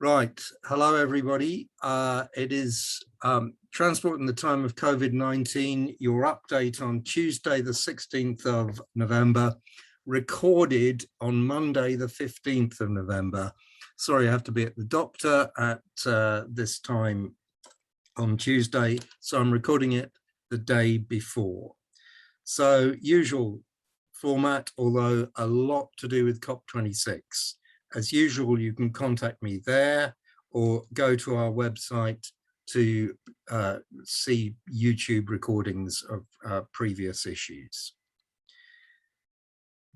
Right. Hello, everybody. It is Transport in the Time of COVID-19, your update on Tuesday, the 16th of November, recorded on Monday, the 15th of November. Sorry, I have to be at the doctor at this time on Tuesday, so I'm recording it the day before. So usual format, although a lot to do with COP26. As usual, you can contact me there or go to our website to see YouTube recordings of previous issues.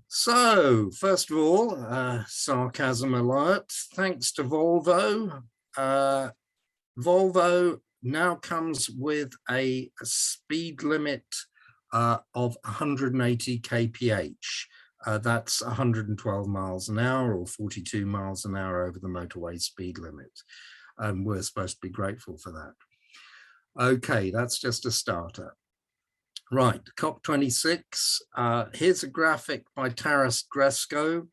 So, first of all, sarcasm alert, thanks to Volvo. Volvo now comes with a speed limit of 180 kph. That's 112 miles an hour or 42 miles an hour over the motorway speed limit. And we're supposed to be grateful for that. Okay, that's just a starter. Right, COP26. Here's a graphic by Taras Gresco.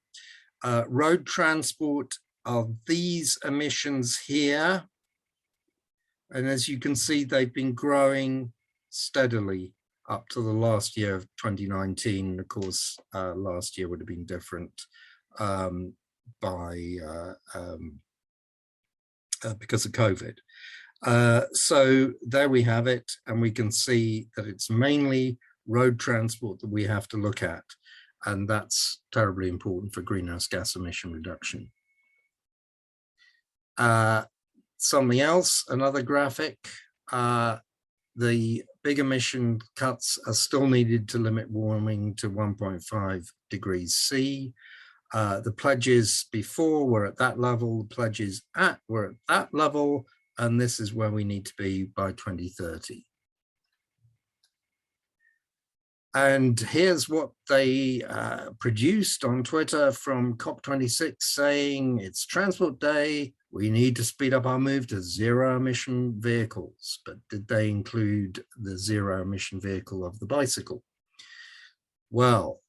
Road transport of these emissions here. And as you can see, they've been growing steadily up to the last year of 2019. Of course, last year would have been different because of COVID. So there we have it, and we can see that it's mainly road transport that we have to look at, and that's terribly important for greenhouse gas emission reduction. Something else, another graphic. The big emission cuts are still needed to limit warming to 1.5 degrees C. The pledges before were at that level, the pledges were at that level, and this is where we need to be by 2030. And here's what they produced on Twitter from COP26 saying it's Transport Day. We need to speed up our move to zero emission vehicles. But did they include the zero emission vehicle of the bicycle? Well,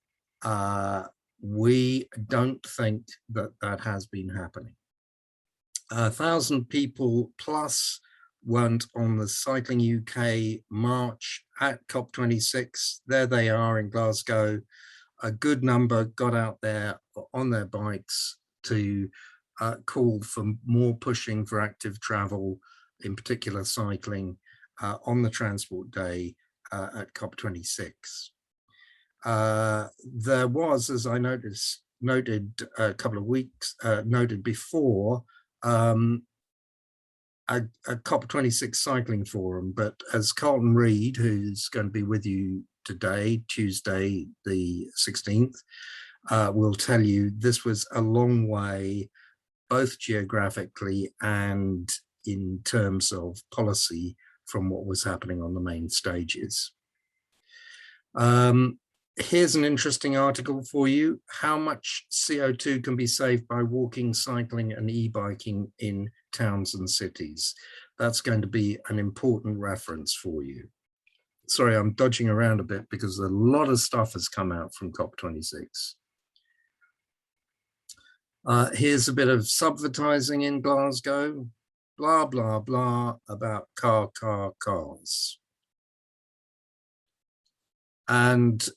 we don't think that that has been happening. 1,000 people plus went on the Cycling UK march at COP26. There they are in Glasgow. A good number got out there on their bikes to call for more pushing for active travel, in particular cycling, on the Transport Day at COP26. There was, as I noted a couple of weeks, noted before, a COP26 cycling forum, but as Carlton Reid, who's going to be with you today, Tuesday the 16th, will tell you, this was a long way, both geographically and in terms of policy, from what was happening on the main stages. Here's an interesting article for you. How much CO2 can be saved by walking, cycling and e-biking in towns and cities? That's going to be an important reference for you. Sorry, I'm dodging around a bit because a lot of stuff has come out from COP26. Here's a bit of subvertising in Glasgow. Blah, blah, blah about cars. And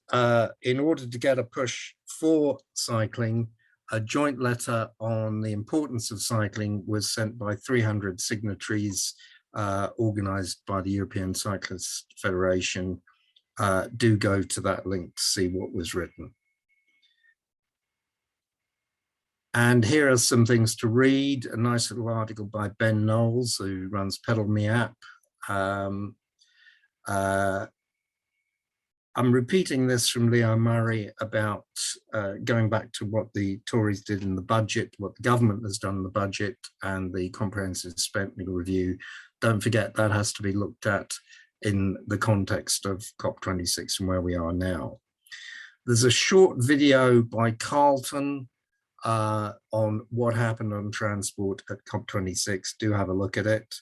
in order to get a push for cycling, a joint letter on the importance of cycling was sent by 300 signatories organized by the European Cyclist Federation. Do go to that link to see what was written. And here are some things to read. A nice little article by Ben Knowles, who runs Pedal Me app. I'm repeating this from Leo Murray about going back to what the Tories did in the budget, what the government has done in the budget and the comprehensive spending review. Don't forget that has to be looked at in the context of COP26 and where we are now. There's a short video by Carlton on what happened on transport at COP26. Do have a look at it.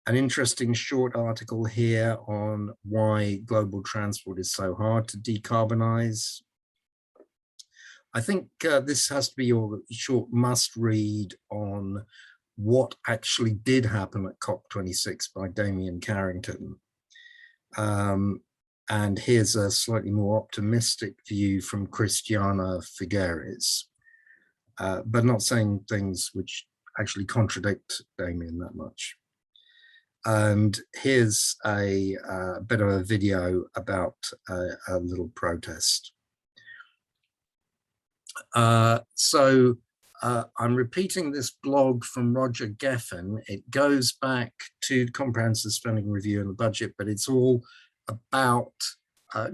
An interesting short article here on why global transport is so hard to decarbonize. I think this has to be your short must read on what actually did happen at COP26 by Damien Carrington. And here's a slightly more optimistic view from Christiana Figueres, but not saying things which actually contradict Damien that much. And here's a bit of a video about a little protest. I'm repeating this blog from Roger Geffen. It goes back to the Comprehensive Spending Review and the budget, but it's all about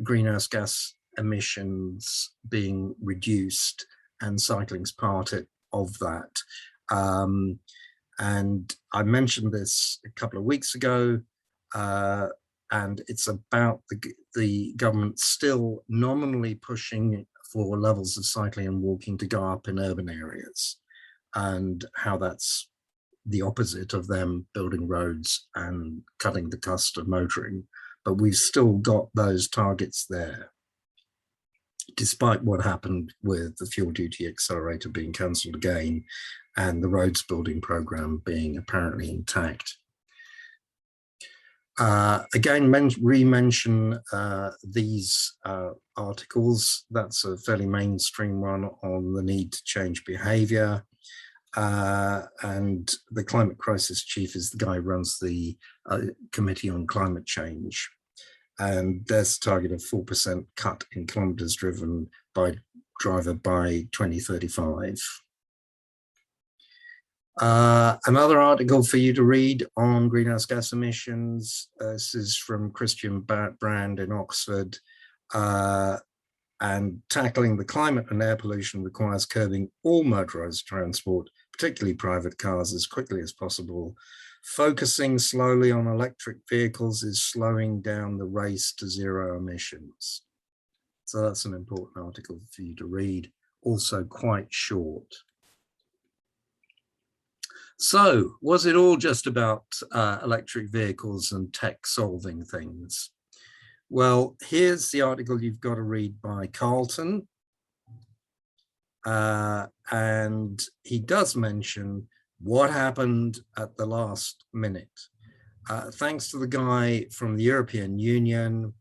greenhouse gas emissions being reduced, and cycling's part of that. And I mentioned this a couple of weeks ago, and it's about the government still nominally pushing for levels of cycling and walking to go up in urban areas, and how that's the opposite of them building roads and cutting the cost of motoring. But we've still got those targets there, despite what happened with the fuel duty accelerator being cancelled again and the roads building program being apparently intact. Again, re-mention these articles. That's a fairly mainstream one on the need to change behavior. And the climate crisis chief is the guy who runs the Committee on Climate Change. And there's a target of 4% cut in kilometers driven by driver by 2035. Another article for you to read on greenhouse gas emissions. This is from Christian Brand in Oxford. And tackling the climate and air pollution requires curbing all motorized transport, particularly private cars, as quickly as possible. Focusing slowly on electric vehicles is slowing down the race to zero emissions. So that's an important article for you to read, also quite short. So was it all just about electric vehicles and tech solving things? Well, here's the article you've got to read by Carlton. And he does mention what happened at the last minute. Thanks to the guy from the European Union,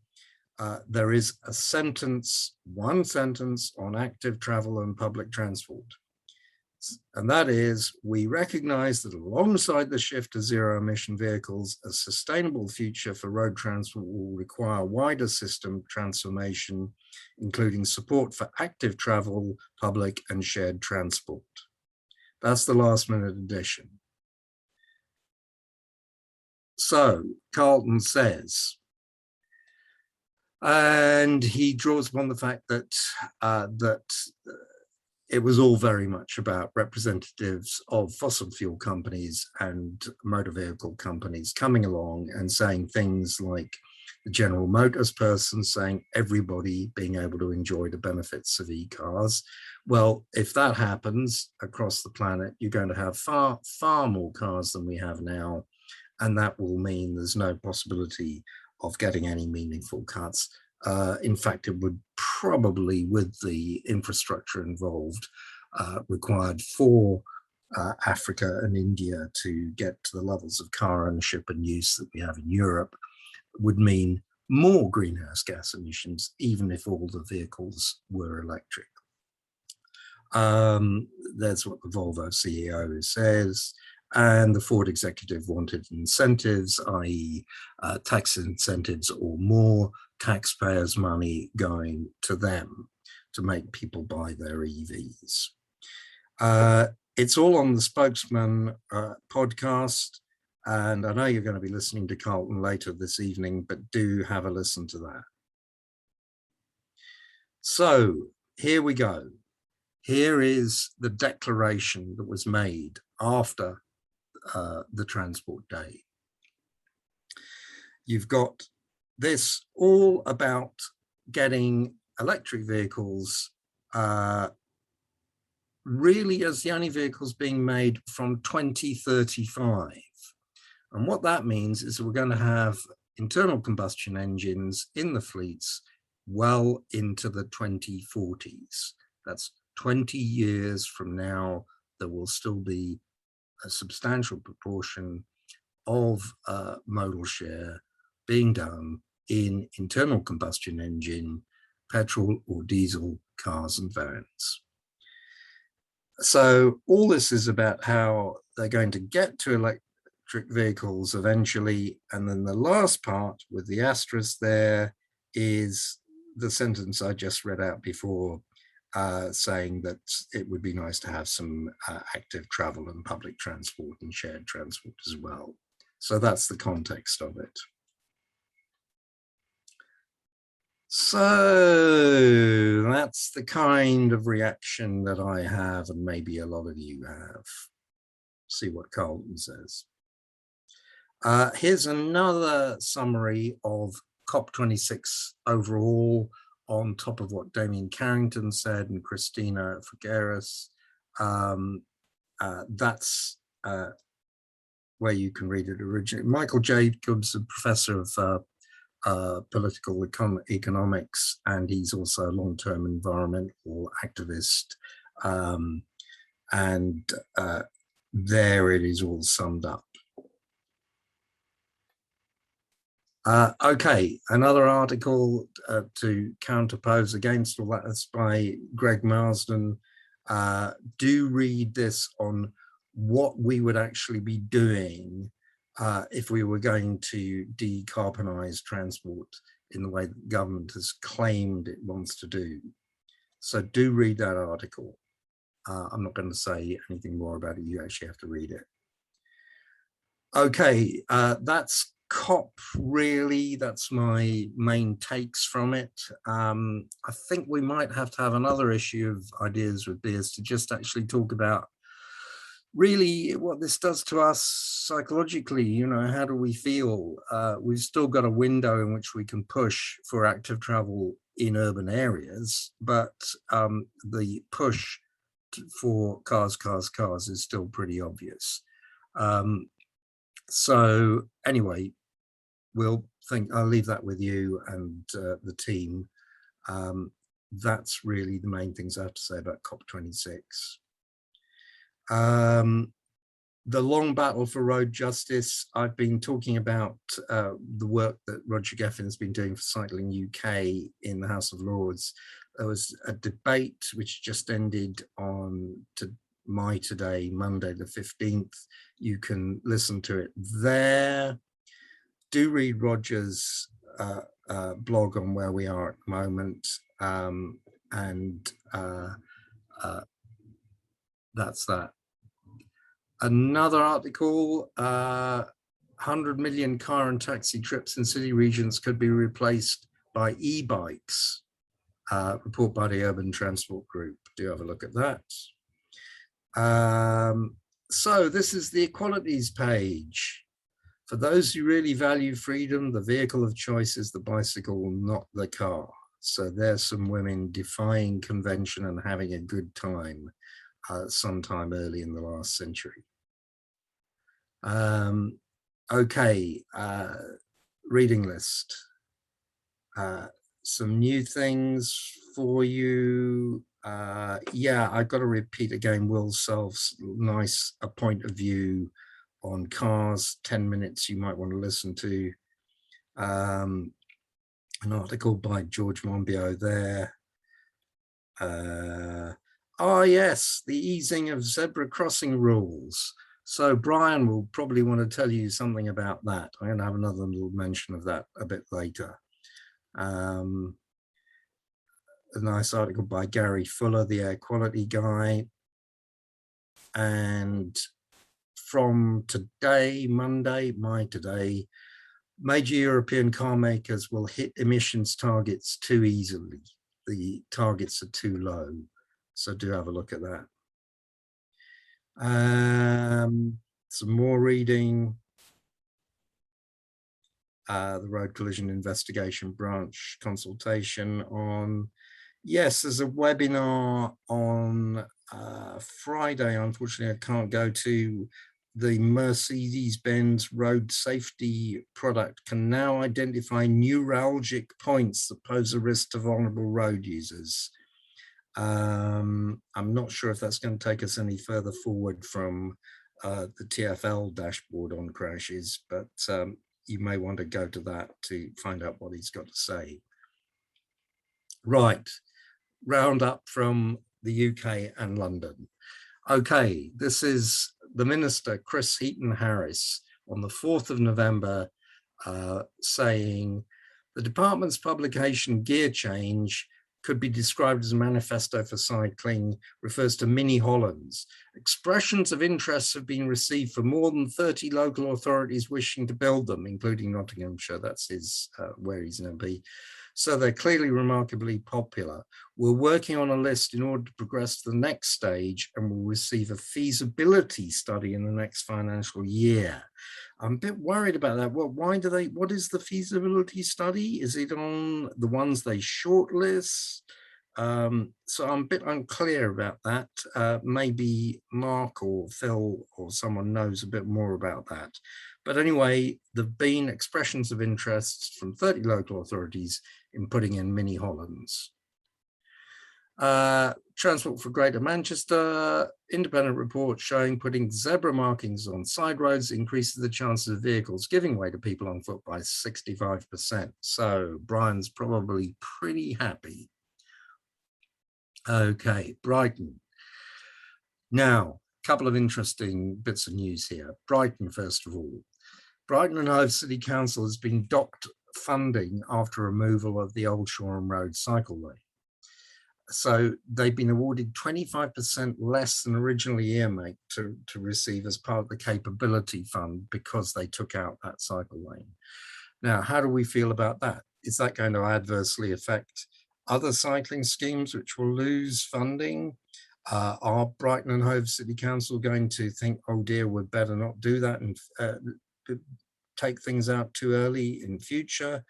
there is a sentence, one sentence on active travel and public transport. And that is, we recognize that alongside the shift to zero emission vehicles, a sustainable future for road transport will require wider system transformation, including support for active travel, public and shared transport. That's the last minute addition. So Carlton says, and he draws upon the fact that it was all very much about representatives of fossil fuel companies and motor vehicle companies coming along and saying things like the General Motors person saying everybody being able to enjoy the benefits of e-cars. Well, if that happens across the planet, you're going to have far, far more cars than we have now. And that will mean there's no possibility of getting any meaningful cuts. In fact, it would probably, with the infrastructure involved, required for Africa and India to get to the levels of car ownership and use that we have in Europe, would mean more greenhouse gas emissions, even if all the vehicles were electric. That's what the Volvo CEO says. And the Ford executive wanted incentives, i.e. tax incentives or more taxpayers' money going to them to make people buy their EVs. It's all on the Spokesman podcast. And I know you're going to be listening to Carlton later this evening, but do have a listen to that. So here we go. Here is the declaration that was made after the Transport Day. You've got this all about getting electric vehicles really as the only vehicles being made from 2035. And what that means is we're going to have internal combustion engines in the fleets well into the 2040s. That's 20 years from now, there will still be a substantial proportion of modal share being done in internal combustion engine, petrol or diesel cars and vans. So all this is about how they're going to get to electric vehicles eventually. And then the last part with the asterisk there is the sentence I just read out before, saying that it would be nice to have some active travel and public transport and shared transport as well. So that's the context of it. So that's the kind of reaction that I have, and maybe a lot of you have. See what Carlton says. Here's another summary of COP26 overall, on top of what Damien Carrington said and Christina Figueres. That's where you can read it originally. Michael Jacobs, a professor of political economics, and he's also a long-term environmental activist. There it is all summed up. Okay, another article to counterpose against all that. That's by Greg Marsden. Do read this on what we would actually be doing if we were going to decarbonize transport in the way that the government has claimed it wants to do. So do read that article. I'm not going to say anything more about it. You actually have to read it. Okay, that's COP really. That's my main takes from it. I think we might have to have another issue of Ideas with Beers to just actually talk about really what this does to us psychologically. You know, how do we feel? We've still got a window in which we can push for active travel in urban areas, but the push for cars is still pretty obvious. So anyway, I'll leave that with you and the team. That's really the main things I have to say about COP26. The long battle for road justice. I've been talking about the work that Roger Geffin's been doing for Cycling UK in the House of Lords. There was a debate which just ended on today, Monday the 15th. You can listen to it there. Do read Roger's blog on where we are at the moment, that's that. Another article, 100 million car and taxi trips in city regions could be replaced by e-bikes, report by the Urban Transport Group. Do have a look at that. So this is the equalities page. For those who really value freedom, the vehicle of choice is the bicycle, not the car. So there's some women defying convention and having a good time sometime early in the last century. Okay, reading list. Some new things for you. Yeah, I've got to repeat again Will Self's nice point of view on cars, 10 minutes you might want to listen to. An article by George Monbiot there. Oh yes, the easing of zebra crossing rules. So Brian will probably want to tell you something about that. I'm going to have another little mention of that a bit later. A nice article by Gary Fuller, the air quality guy. And from today, Monday, major European car makers will hit emissions targets too easily. The targets are too low. So do have a look at that. Some more reading. The Road Collision Investigation Branch consultation on, yes, there's a webinar on Friday. Unfortunately, I can't go to. The Mercedes-Benz road safety product can now identify neuralgic points that pose a risk to vulnerable road users. I'm not sure if that's going to take us any further forward from the TfL dashboard on crashes, but you may want to go to that to find out what he's got to say. Right, round up from the UK and London. Okay, this is the Minister, Chris Heaton-Harris, on the 4th of November, saying the department's publication Gear Change could be described as a manifesto for cycling, refers to mini Hollands. Expressions of interest have been received for more than 30 local authorities wishing to build them, including Nottinghamshire, that's his, where he's an MP. So they're clearly remarkably popular. We're working on a list in order to progress to the next stage, and we'll receive a feasibility study in the next financial year. I'm a bit worried about that. Well, what is the feasibility study? Is it on the ones they shortlist? So I'm a bit unclear about that. Maybe Mark or Phil or someone knows a bit more about that. But anyway, there've been expressions of interest from 30 local authorities in putting in mini Hollands. Transport for Greater Manchester, independent report showing putting zebra markings on side roads increases the chances of vehicles giving way to people on foot by 65%. So Brian's probably pretty happy. Okay, Brighton. Now, a couple of interesting bits of news here. Brighton, first of all. Brighton and Hove City Council has been docked funding after removal of the Old Shoreham Road cycle lane. So they've been awarded 25% less than originally earmarked to receive as part of the capability fund because they took out that cycle lane. Now, how do we feel about that? Is that going to adversely affect other cycling schemes which will lose funding? Are Brighton and Hove City Council going to think, oh dear, we'd better not do that and take things out too early in future?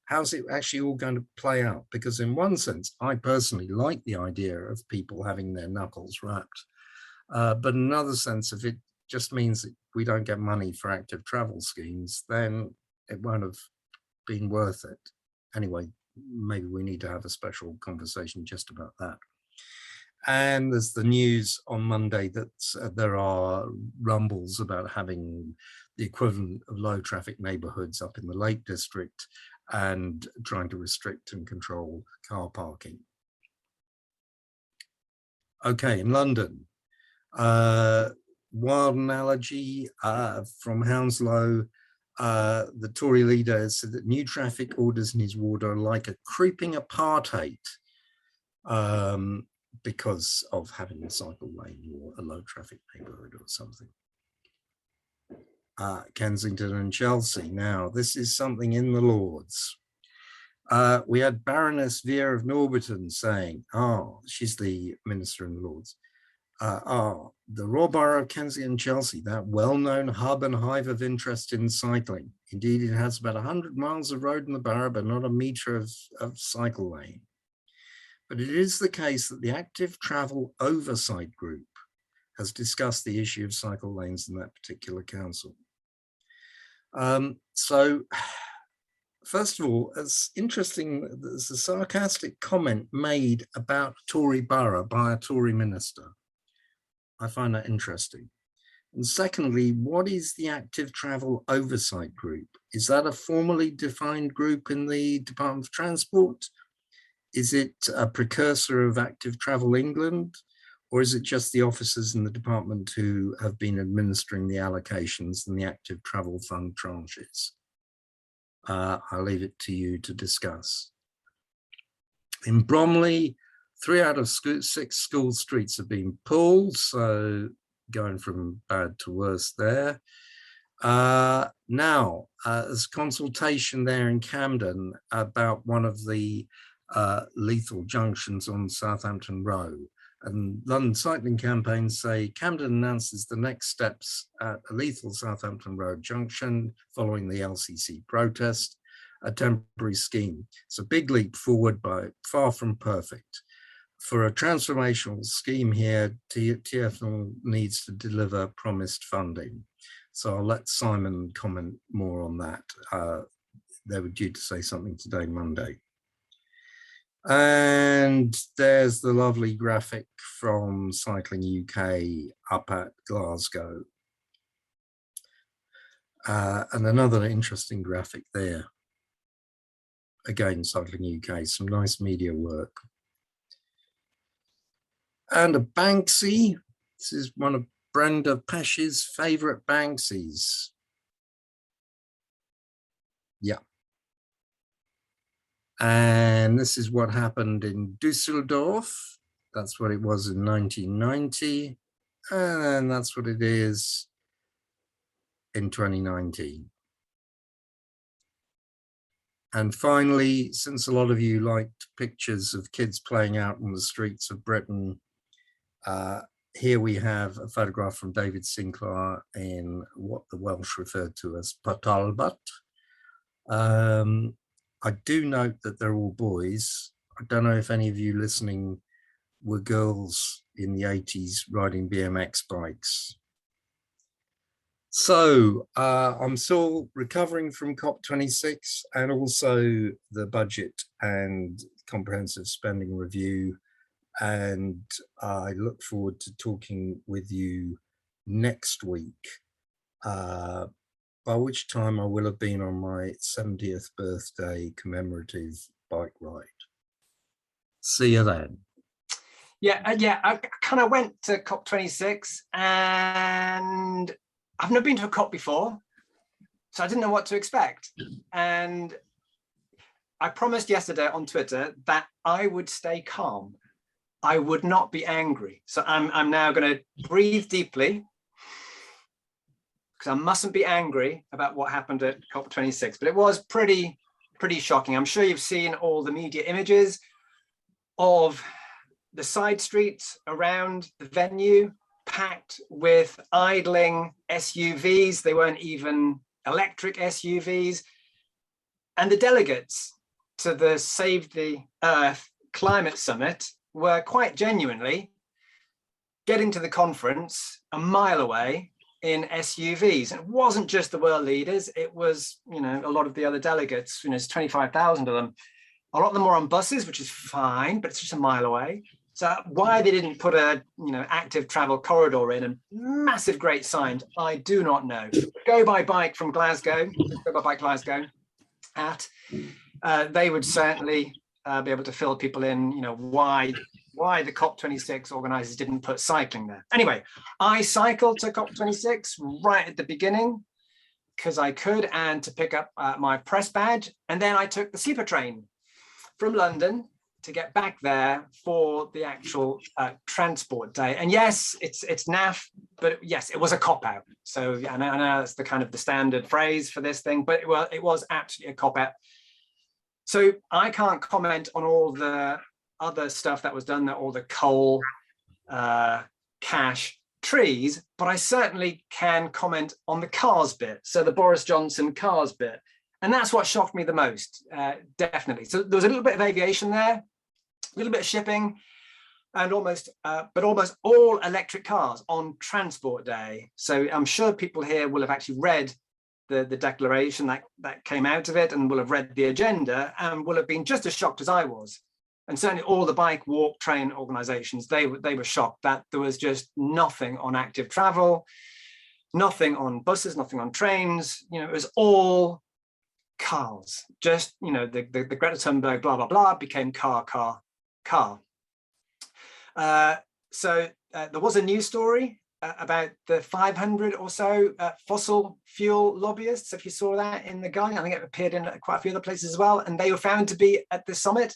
How's it actually all going to play out? Because in one sense, I personally like the idea of people having their knuckles wrapped. But in another sense, if it just means that we don't get money for active travel schemes, then it won't have been worth it. Anyway, maybe we need to have a special conversation just about that. And there's the news on Monday that there are rumbles about having the equivalent of low traffic neighbourhoods up in the Lake District and trying to restrict and control car parking. Okay, in London, wild analogy from Hounslow. The Tory leader said that new traffic orders in his ward are like a creeping apartheid because of having a cycle lane or a low traffic neighbourhood or something. Kensington and Chelsea. Now, this is something in the Lords. We had Baroness Vere of Norbiton saying, she's the Minister in the Lords, the Royal Borough of Kensington and Chelsea, that well-known hub and hive of interest in cycling. Indeed, it has about 100 miles of road in the borough, but not a metre of cycle lane. But it is the case that the Active Travel Oversight Group has discussed the issue of cycle lanes in that particular council. So, first of all, it's interesting, there's a sarcastic comment made about Tory borough by a Tory minister. I find that interesting. And secondly, what is the Active Travel Oversight Group? Is that a formally defined group in the Department of Transport? Is it a precursor of Active Travel England? Or is it just the officers in the department who have been administering the allocations and the Active Travel Fund tranches? I'll leave it to you to discuss. In Bromley, 3 out of 6 school streets have been pulled, so going from bad to worse there. Now, there's consultation there in Camden about one of the lethal junctions on Southampton Row. And London Cycling Campaigns say Camden announces the next steps at a lethal Southampton Road junction following the LCC protest, a temporary scheme. It's a big leap forward, but far from perfect. For a transformational scheme here, TfL needs to deliver promised funding. So I'll let Simon comment more on that. They were due to say something today, Monday. And there's the lovely graphic from Cycling UK up at Glasgow. And another interesting graphic there. Again, Cycling UK, some nice media work. And a Banksy. This is one of Brenda Pesch's favourite Banksies. Yeah. And this is what happened in Düsseldorf. That's what it was in 1990. And that's what it is in 2019. And finally, since a lot of you liked pictures of kids playing out on the streets of Britain, here we have a photograph from David Sinclair in what the Welsh referred to as Patalbat. I do note that they're all boys. I don't know if any of you listening were girls in the 80s riding BMX bikes. So I'm still recovering from COP26 and also the budget and comprehensive spending review. And I look forward to talking with you next week, by which time I will have been on my 70th birthday commemorative bike ride. See you then. Yeah, I kind of went to COP26 and I've never been to a COP before, so I didn't know what to expect. And I promised yesterday on Twitter that I would stay calm. I would not be angry. So I'm now going to breathe deeply because I mustn't be angry about what happened at COP26. But it was pretty shocking. I'm sure you've seen all the media images of the side streets around the venue, packed with idling SUVs. They weren't even electric SUVs. And the delegates to the Save the Earth Climate Summit were quite genuinely getting to the conference a mile away in SUVs. And it wasn't just the world leaders, it was, a lot of the other delegates, there's 25,000 of them. A lot of them were on buses, which is fine, but it's just a mile away. So why they didn't put a, active travel corridor in and massive great signs, I do not know. Go by bike from Glasgow, they would certainly be able to fill people in, why the COP26 organizers didn't put cycling there. Anyway, I cycled to COP26 right at the beginning because I could, and to pick up my press badge. And then I took the sleeper train from London to get back there for the actual transport day. And yes, it's naff, but yes, it was a cop-out. So I know that's the kind of the standard phrase for this thing, but it was absolutely a cop-out. So I can't comment on all the other stuff that was done, all the coal, cash, trees, but I certainly can comment on the cars bit. So the Boris Johnson cars bit. And that's what shocked me the most, definitely. So there was a little bit of aviation there, a little bit of shipping, and almost all electric cars on transport day. So I'm sure people here will have actually read the declaration that came out of it, and will have read the agenda, and will have been just as shocked as I was. And certainly all the bike, walk, train organizations, they were shocked that there was just nothing on active travel, nothing on buses, nothing on trains. It was all cars. Just, the Greta Thunberg blah, blah, blah became car. So there was a news story about the 500 or so fossil fuel lobbyists, if you saw that in The Guardian. I think it appeared in quite a few other places as well, and they were found to be at the summit.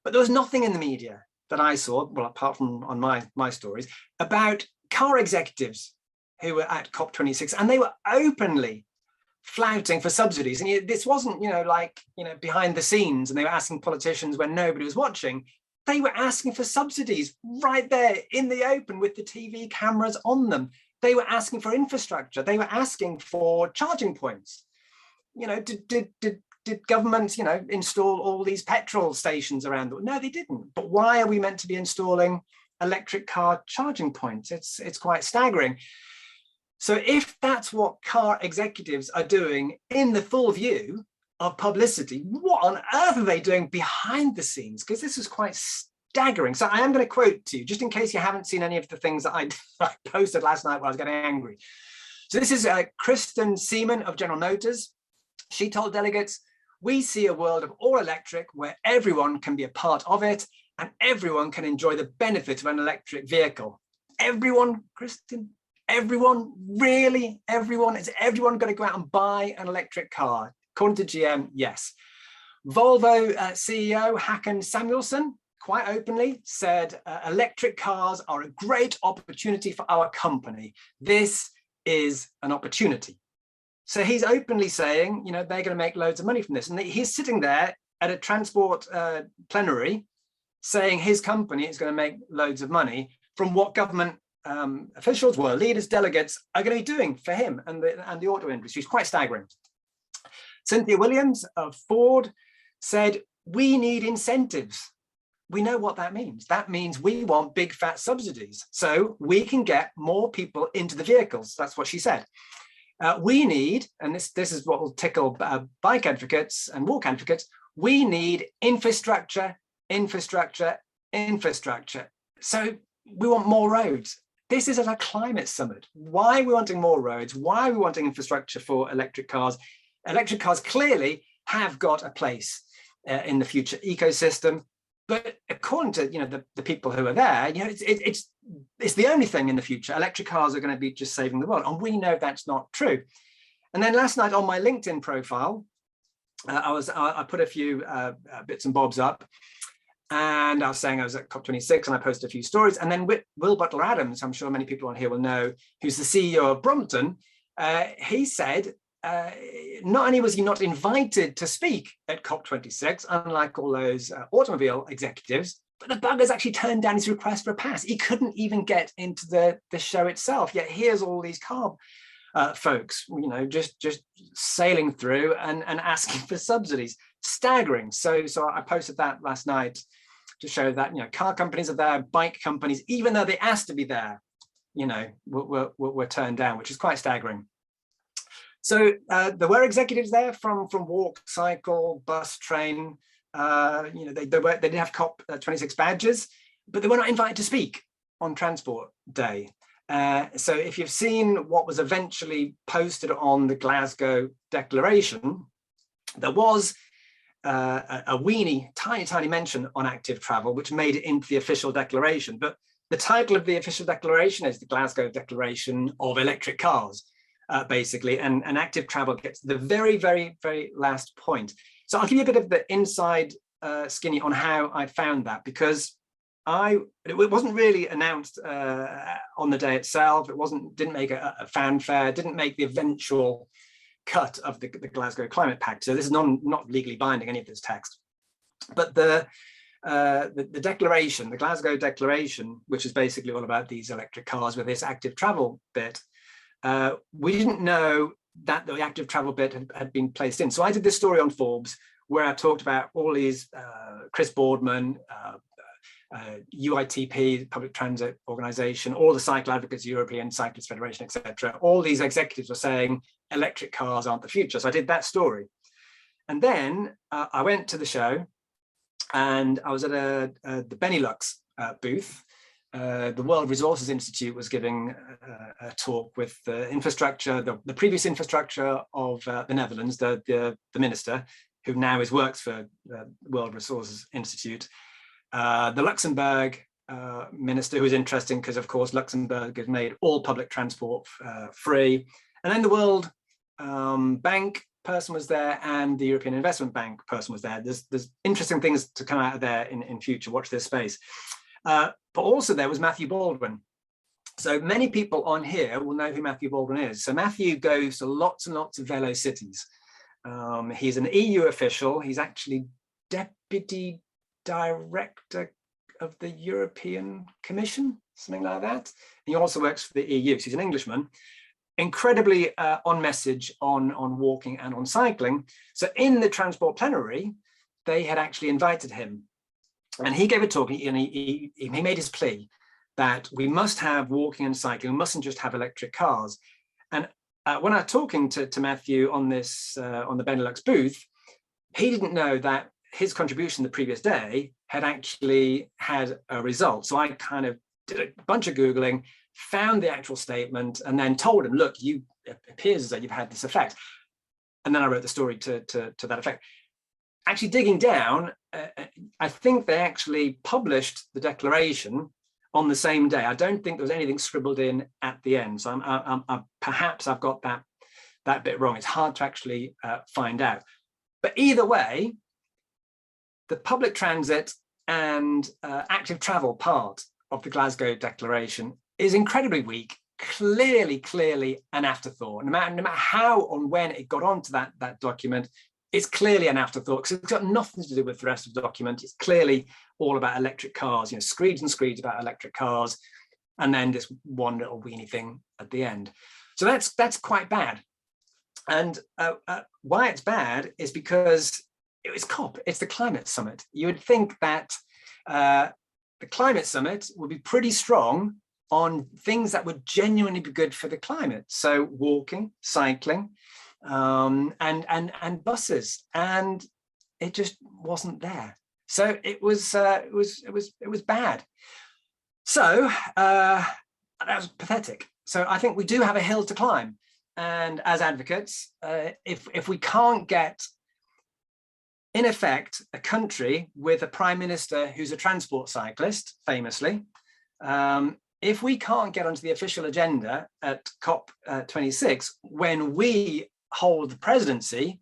But there was nothing in the media that I saw, well, apart from on my stories, about car executives who were at COP26, and they were openly flouting for subsidies. And this wasn't, behind the scenes, and they were asking politicians when nobody was watching. They were asking for subsidies right there in the open with the TV cameras on them. They were asking for infrastructure. They were asking for charging points. Did governments, install all these petrol stations around? No, they didn't. But why are we meant to be installing electric car charging points? It's quite staggering. So if that's what car executives are doing in the full view, of publicity. What on earth are they doing behind the scenes? Because this is quite staggering. So I am going to quote to you, just in case you haven't seen any of the things that I posted last night when I was getting angry. So this is Kristen Seaman of General Motors. She told delegates, "We see a world of all electric where everyone can be a part of it and everyone can enjoy the benefit of an electric vehicle." Everyone, Kristen? Everyone? Really? Everyone? Is everyone going to go out and buy an electric car? According to GM, yes. Volvo CEO Håkan Samuelsson quite openly said, electric cars are a great opportunity for our company. This is an opportunity. So he's openly saying, they're going to make loads of money from this. And he's sitting there at a transport plenary saying his company is going to make loads of money from what government officials, world leaders, delegates are going to be doing for him and the auto industry. It's quite staggering. Cynthia Williams of Ford said, "We need incentives." We know what that means. That means we want big fat subsidies so we can get more people into the vehicles. That's what she said. We need, and this is what will tickle bike advocates and walk advocates, we need infrastructure, infrastructure, infrastructure. So we want more roads. This is at a climate summit. Why are we wanting more roads? Why are we wanting infrastructure for electric cars? Electric cars clearly have got a place in the future ecosystem. But according to the people who are there, it's the only thing in the future. Electric cars are going to be just saving the world, and we know that's not true. And then last night on my LinkedIn profile, I put a few bits and bobs up, and I was saying I was at COP26, and I posted a few stories. And then Will Butler Adams, I'm sure many people on here will know, who's the CEO of Brompton, he said, not only was he not invited to speak at COP26, unlike all those automobile executives, but the buggers actually turned down his request for a pass. He couldn't even get into the show itself. Yet here's all these car folks, just sailing through and asking for subsidies. Staggering. So I posted that last night to show that car companies are there, bike companies, even though they asked to be there, were turned down, which is quite staggering. So there were executives there from walk, cycle, bus, train. They did have COP26 badges, but they were not invited to speak on Transport Day. So if you've seen what was eventually posted on the Glasgow Declaration, there was a weeny, tiny mention on active travel, which made it into the official declaration. But the title of the official declaration is the Glasgow Declaration of Electric Cars. Basically, and active travel gets the very, very, very last point. So I'll give you a bit of the inside skinny on how I found that, because it wasn't really announced on the day itself. It didn't make a fanfare, didn't make the eventual cut of the Glasgow Climate Pact. So this is not legally binding, any of this text. But the declaration, the Glasgow Declaration, which is basically all about these electric cars with this active travel bit, we didn't know that the active travel bit had been placed in. So I did this story on Forbes where I talked about all these, Chris Boardman, UITP, Public Transit Organization, all the cycle advocates, European Cyclist Federation, etc. All these executives were saying electric cars aren't the future. So I did that story. And then I went to the show and I was at the Benelux booth. The World Resources Institute was giving a talk with the infrastructure, the previous infrastructure of the Netherlands, the minister, who now works for the World Resources Institute, the Luxembourg minister, who is interesting because, of course, Luxembourg has made all public transport free, and then the World Bank person was there, and the European Investment Bank person was there. There's interesting things to come out of there in future. Watch this space. But also there was Matthew Baldwin. So many people on here will know who Matthew Baldwin is. So Matthew goes to lots and lots of Velo cities. He's an EU official. He's actually deputy director of the European Commission, something like that. He also works for the EU. So he's an Englishman, incredibly on message on walking and on cycling. So in the transport plenary, they had actually invited him. And he gave a talk, and he made his plea that we must have walking and cycling, we mustn't just have electric cars. And when I was talking to Matthew on this on the Benelux booth, he didn't know that his contribution the previous day had actually had a result. So I kind of did a bunch of Googling, found the actual statement, and then told him, look, it appears as though you've had this effect. And then I wrote the story to that effect. Actually digging down, I think they actually published the declaration on the same day. I don't think there was anything scribbled in at the end. So perhaps I've got that bit wrong. It's hard to actually find out. But either way, the public transit and active travel part of the Glasgow Declaration is incredibly weak, clearly an afterthought. No matter how and when it got onto that document, it's clearly an afterthought because it's got nothing to do with the rest of the document. It's clearly all about electric cars, screeds and screeds about electric cars, and then this one little weeny thing at the end. So that's quite bad. And why it's bad is because it's COP, it's the climate summit. You would think that the climate summit would be pretty strong on things that would genuinely be good for the climate. So walking, cycling, and buses, and it just wasn't there. So it was bad. So that was pathetic. So I think we do have a hill to climb. And as advocates, if we can't get, in effect, a country with a prime minister who's a transport cyclist, famously, if we can't get onto the official agenda at COP26 when we hold the presidency,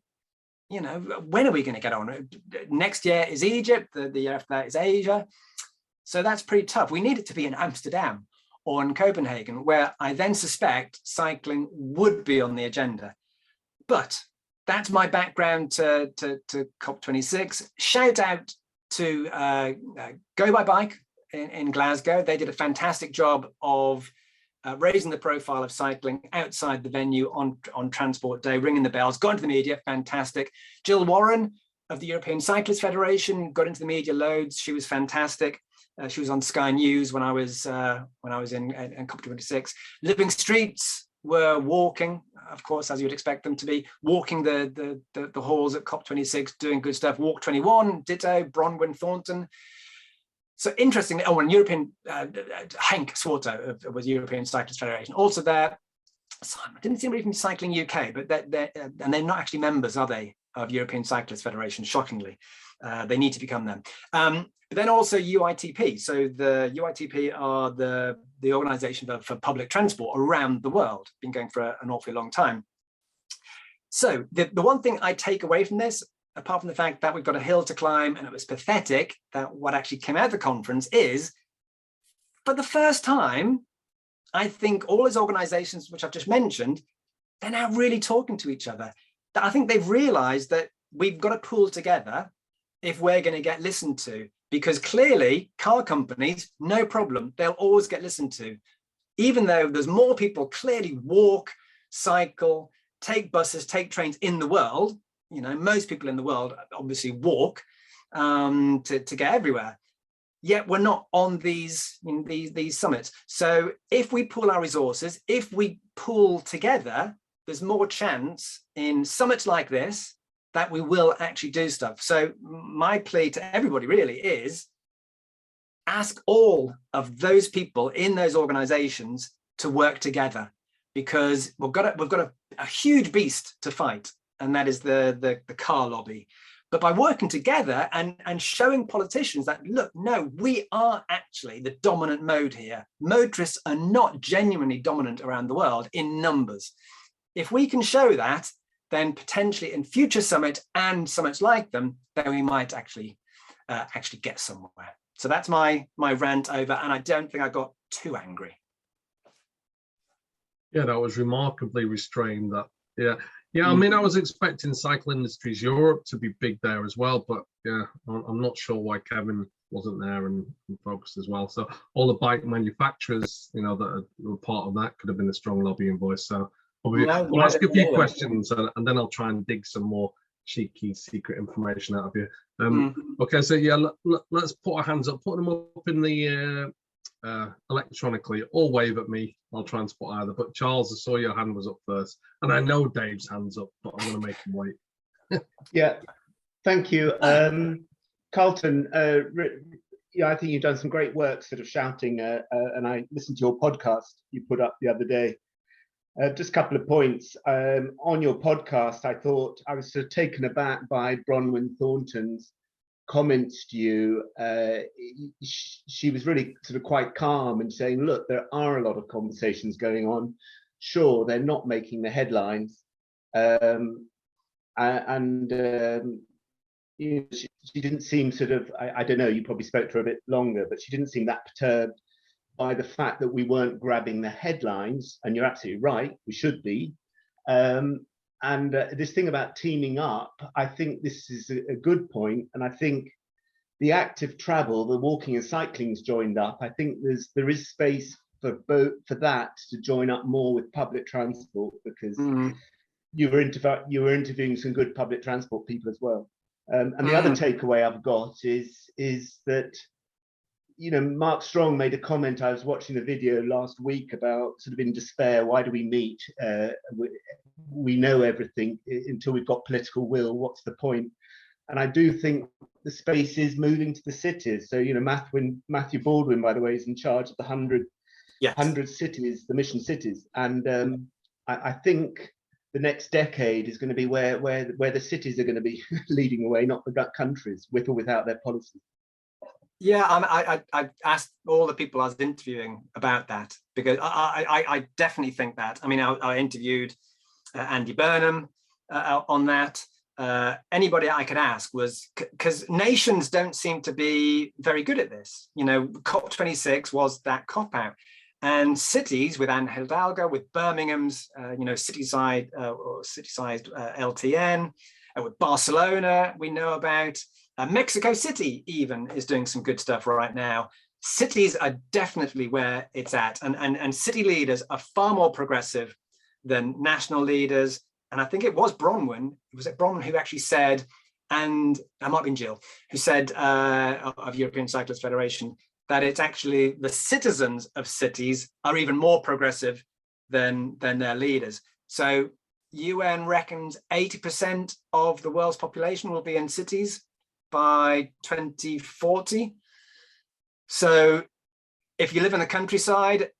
when are we going to get on? Next year is Egypt, the year after that is Asia. So that's pretty tough. We need it to be in Amsterdam or in Copenhagen, where I then suspect cycling would be on the agenda. But that's my background to COP26. Shout out to Go by Bike in Glasgow. They did a fantastic job of raising the profile of cycling outside the venue on Transport Day, ringing the bells, got into the media, fantastic. Jill Warren of the European Cyclist Federation got into the media loads. She was fantastic. She was on Sky News when I was in COP26. Living Streets were walking, of course, as you'd expect them to be, walking the halls at COP26, doing good stuff. Walk 21, ditto, Bronwyn Thornton. So interestingly, and European, Henk Swarto was European Cyclist Federation, also there. I didn't see anybody from Cycling UK, but they're not actually members, are they, of European Cyclist Federation, shockingly. They need to become them. But then also UITP. So the UITP are the organization for public transport around the world, been going for an awfully long time. So the one thing I take away from this, apart from the fact that we've got a hill to climb and it was pathetic, that what actually came out of the conference is, for the first time, I think all those organizations which I've just mentioned, they're now really talking to each other. I think they've realized that we've got to pull together if we're going to get listened to, because clearly car companies, no problem, they'll always get listened to. Even though there's more people clearly walk, cycle, take buses, take trains in the world, most people in the world obviously walk to get everywhere. Yet we're not on these summits. So if we pool our resources, if we pool together, there's more chance in summits like this that we will actually do stuff. So my plea to everybody really is ask all of those people in those organizations to work together, because we've got a huge beast to fight, and that is the car lobby. But by working together and showing politicians that, look, no, we are actually the dominant mode here. Motorists are not genuinely dominant around the world in numbers. If we can show that, then potentially in future summits and summits like them, then we might actually get somewhere. So that's my rant over, and I don't think I got too angry. Yeah, that was remarkably restrained. Yeah, I mean, I was expecting Cycle Industries Europe to be big there as well, but yeah, I'm not sure why Kevin wasn't there and focused as well. So all the bike manufacturers, that were part of that could have been a strong lobbying voice. So I'll ask a few questions and then I'll try and dig some more cheeky secret information out of you. Okay, so yeah, let's put our hands up, put them up in the electronically, or wave at me. I'll try and spot either. But Charles, I saw your hand was up first, and I know Dave's hand's up, but I'm going to make him wait. Yeah, Thank you. Carlton, I think you've done some great work sort of shouting, and I listened to your podcast you put up the other day. Just a couple of points. On your podcast, I thought I was sort of taken aback by Bronwyn Thornton's comments to you. She was really sort of quite calm and saying, look, there are a lot of conversations going on. Sure, they're not making the headlines. She didn't seem sort of, I don't know, you probably spoke to her a bit longer, but she didn't seem that perturbed by the fact that we weren't grabbing the headlines. And you're absolutely right, we should be. This thing about teaming up, I think this is a good point. And I think the active travel, the walking and cycling's joined up. I think there is space for that to join up more with public transport, because you were interviewing some good public transport people as well. And the other takeaway I've got is that, you know, Mark Strong made a comment. I was watching a video last week about sort of in despair, why do we meet? We know everything until we've got political will. What's the point? And I do think the space is moving to the cities. So, you know, Matthew Baldwin, by the way, is in charge of the 100 cities, the mission cities. And I think the next decade is going to be where the cities are going to be leading the way, not the countries, with or without their policies. Yeah, I asked all the people I was interviewing about that, because I definitely think that. I mean, I interviewed Andy Burnham on that. Anybody I could ask was, because nations don't seem to be very good at this. You know, COP26 was that cop-out. And cities with Anne Hidalgo, with Birmingham's, city-sized LTN, with Barcelona, we know about. Mexico City even is doing some good stuff right now. Cities are definitely where it's at. And city leaders are far more progressive than national leaders. And I think it was Bronwyn who actually said, and it might have been Jill, who said of European Cyclist Federation, that it's actually the citizens of cities are even more progressive than their leaders. So UN reckons 80% of the world's population will be in cities by 2040. So if you live in the countryside,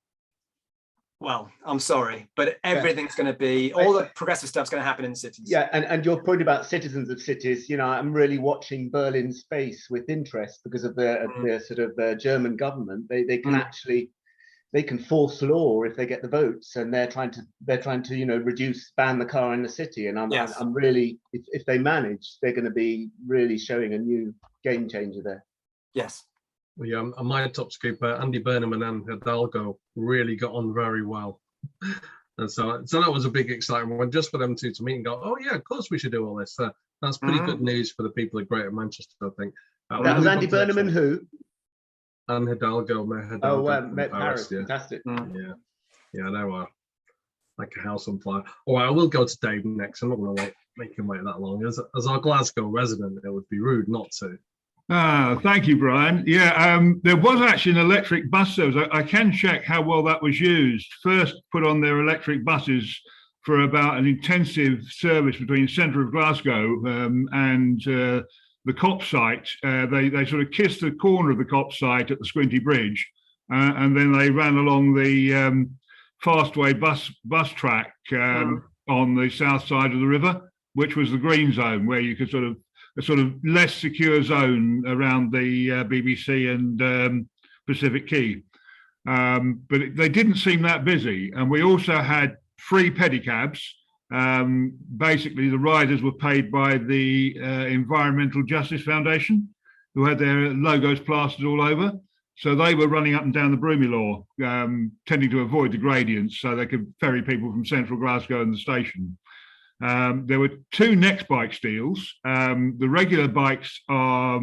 well, I'm sorry, but everything's going to be, all the progressive stuff's going to happen in cities. Yeah, and your point about citizens of cities, you know, I'm really watching Berlin's space with interest because of the sort of German government. They can actually, they can force law if they get the votes, and they're trying to you know, ban the car in the city. And I'm really, if they manage, they're going to be really showing a new game changer there. Yes. Well, yeah, my top scoop, Andy Burnham and Anne Hidalgo really got on very well. And so that was a big excitement one, just for them two to meet and go, oh yeah, of course we should do all this. That's pretty good news for the people of Greater Manchester, I think. That was Andy Burnham and who? Anne Hidalgo, met Paris, yeah. Fantastic. Yeah, I know. Like a house on fire. Oh, I will go to Dave next. I'm not going to make him wait that long. As our Glasgow resident, it would be rude not to. Thank you, Brian. Yeah, there was actually an electric bus service. I can check how well that was used. First put on their electric buses for about an intensive service between the centre of Glasgow and the COP site. They sort of kissed the corner of the COP site at the Squinty Bridge, and then they ran along the fastway bus track on the south side of the river, which was the green zone, where you could a sort of less secure zone around the BBC and Pacific Quay. But they didn't seem that busy. And we also had free pedicabs. Basically, the riders were paid by the Environmental Justice Foundation, who had their logos plastered all over. So they were running up and down the Broomielaw, tending to avoid the gradients so they could ferry people from central Glasgow and the station. There were two Next Bikes deals. The regular bikes are